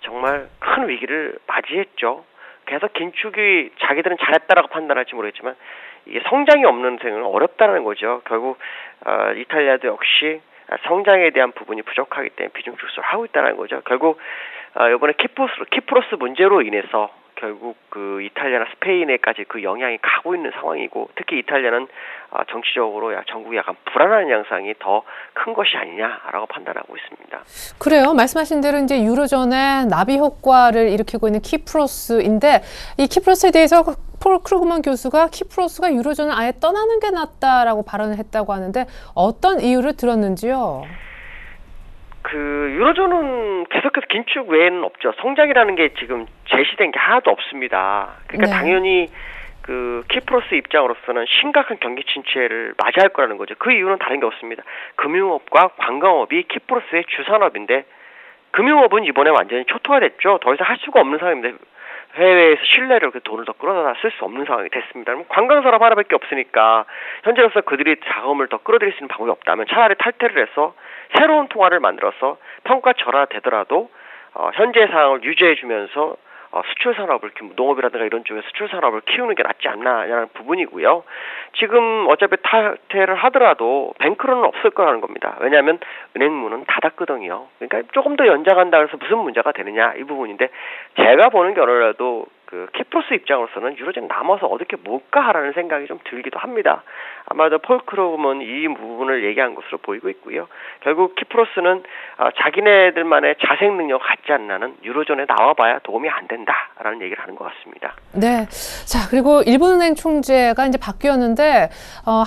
정말 큰 위기를 맞이했죠. 계속 긴축이 자기들은 잘했다라고 판단할지 모르겠지만 이게 성장이 없는 생은 어렵다는 거죠. 결국 이탈리아도 역시 성장에 대한 부분이 부족하기 때문에 비중 축소를 하고 있다는 거죠. 결국 이번에 키프로스 문제로 인해서 결국 그 이탈리아나 스페인에까지 그 영향이 가고 있는 상황이고 특히 이탈리아는 정치적으로 전국이 약간 불안한 양상이 더 큰 것이 아니냐라고 판단하고 있습니다. 그래요. 말씀하신 대로 이제 유로존의 나비 효과를 일으키고 있는 키프로스인데 이 키프로스에 대해서 폴 크루그먼 교수가 키프로스가 유로존을 아예 떠나는 게 낫다라고 발언을 했다고 하는데 어떤 이유를 들었는지요? 그 유로존은 계속해서 긴축 외에는 없죠. 성장이라는 게 지금 제시된 게 하나도 없습니다. 그러니까 네. 당연히 그 키프로스 입장으로서는 심각한 경기 침체를 맞이할 거라는 거죠. 그 이유는 다른 게 없습니다. 금융업과 관광업이 키프로스의 주산업인데 금융업은 이번에 완전히 초토화됐죠. 더 이상 할 수가 없는 상황입니다. 해외에서 신뢰를 그 돈을 더 끌어다 쓸 수 없는 상황이 됐습니다. 관광산업 하나밖에 없으니까 현재로서 그들이 자금을 더 끌어들일 수 있는 방법이 없다면 차라리 탈퇴를 해서 새로운 통화를 만들어서 평가 절하되더라도 현재 상황을 유지해주면서 수출 산업을 농업이라든가 이런 쪽에 수출 산업을 키우는 게 낫지 않나라는 부분이고요. 지금 어차피 탈퇴를 하더라도 뱅크로는 없을 거라는 겁니다. 왜냐하면 은행문은 닫았거든요. 그러니까 조금 더 연장한다 해서 무슨 문제가 되느냐 이 부분인데 제가 보는 결과라도 그 키프로스 입장으로서는 유로존 남아서 얻을 게 뭘까라는 생각이 좀 들기도 합니다. 아마도 폴 크루그먼 이 부분을 얘기한 것으로 보이고 있고요. 결국 키프로스는 자기네들만의 자생 능력 갖지 않는 유로존에 나와봐야 도움이 안 된다라는 얘기를 하는 것 같습니다. 네. 자, 그리고 일본은행 총재가 이제 바뀌었는데,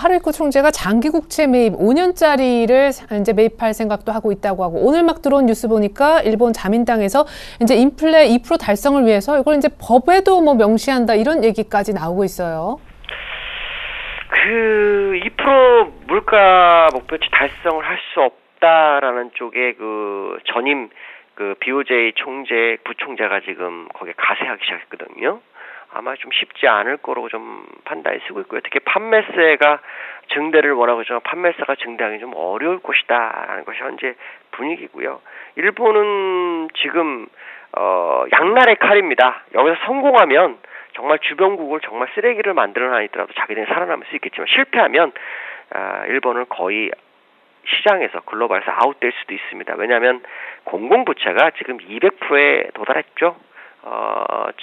하루이코 총재가 장기 국채 매입 5년짜리를 이제 매입할 생각도 하고 있다고 하고, 오늘 막 들어온 뉴스 보니까 일본 자민당에서 이제 인플레 2% 달성을 위해서 이걸 이제 법에도 뭐 명시한다 이런 얘기까지 나오고 있어요. 그 2% 물가 목표치 달성을 할 수 없다라는 쪽에 그 전임 그 BOJ 총재, 부총재가 지금 거기에 가세하기 시작했거든요. 아마 좀 쉽지 않을 거라고 좀 판단이 쓰고 있고요. 특히 판매세가 증대를 원하고 있지만 판매세가 증대하기 좀 어려울 것이다라는 것이 현재 분위기고요. 일본은 지금 양날의 칼입니다. 여기서 성공하면 정말 주변국을 정말 쓰레기를 만들어는 아니더라도 자기들이 살아남을 수 있겠지만 실패하면 일본은 거의 시장에서 글로벌에서 아웃될 수도 있습니다. 왜냐하면 공공부채가 지금 200%에 도달했죠.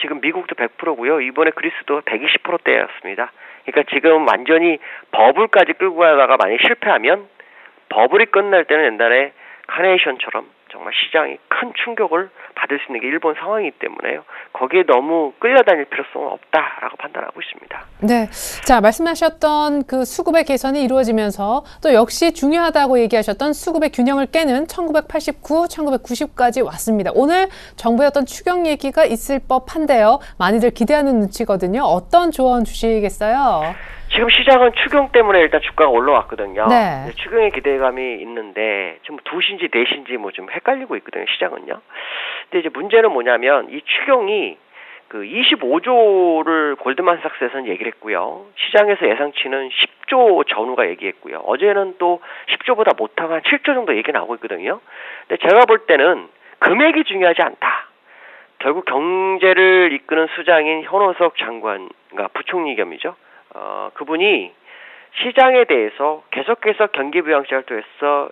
지금 미국도 100%고요. 이번에 그리스도 120%대였습니다. 그러니까 지금 완전히 버블까지 끌고 가다가 만약에 실패하면 버블이 끝날 때는 옛날에 카네이션처럼 정말 시장이 큰 충격을 받을 수 있는 게 일본 상황이기 때문에요. 거기에 너무 끌려다닐 필요성은 없다라고 판단하고 있습니다. 네. 자, 말씀하셨던 그 수급의 개선이 이루어지면서 또 역시 중요하다고 얘기하셨던 수급의 균형을 깨는 1989, 1990까지 왔습니다. 오늘 정부의 어떤 추경 얘기가 있을 법한데요. 많이들 기대하는 눈치거든요. 어떤 조언 주시겠어요? 지금 시장은 추경 때문에 일단 주가가 올라왔거든요. 네. 추경의 기대감이 있는데 지금 2시인지 4시인지 뭐 좀 헷갈리고 있거든요. 시장은요. 근데 이제 문제는 뭐냐면 이 추경이 그 25조를 골드만삭스에서는 얘기를 했고요. 시장에서 예상치는 10조 전후가 얘기했고요. 어제는 또 10조보다 못하고 한 7조 정도 얘기 나오고 있거든요. 근데 제가 볼 때는 금액이 중요하지 않다. 결국 경제를 이끄는 수장인 현오석 장관, 그러니까 부총리 겸이죠. 그분이 시장에 대해서 계속해서 경기 부양책을 통해서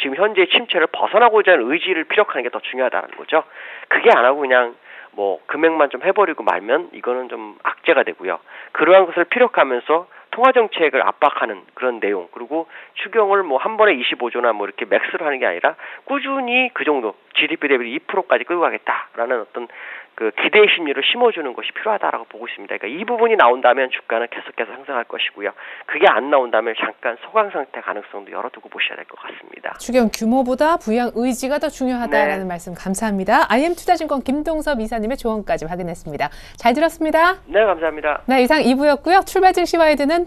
지금 현재 침체를 벗어나고자 하는 의지를 피력하는 게 더 중요하다는 거죠. 그게 안 하고 그냥 뭐 금액만 좀 해버리고 말면 이거는 좀 악재가 되고요. 그러한 것을 피력하면서 통화정책을 압박하는 그런 내용, 그리고 추경을 뭐 한 번에 25조나 뭐 이렇게 맥스로 하는 게 아니라 꾸준히 그 정도 GDP 대비 2%까지 끌고 가겠다라는 어떤 그 기대의 심리를 심어주는 것이 필요하다라고 보고 있습니다. 그러니까 이 부분이 나온다면 주가는 계속해서 상승할 것이고요. 그게 안 나온다면 잠깐 소강 상태 가능성도 열어두고 보셔야 될 것 같습니다. 추경 규모보다 부양 의지가 더 중요하다라는 네. 말씀 감사합니다. IM투자증권 김동섭 이사님의 조언까지 확인했습니다. 잘 들었습니다. 네, 감사합니다. 네, 이상 2부였고요. 출발 증시 와이드는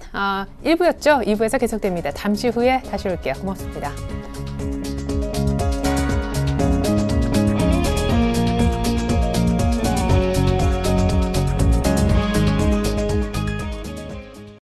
1부였죠. 2부에서 계속됩니다. 잠시 후에 다시 올게요. 고맙습니다.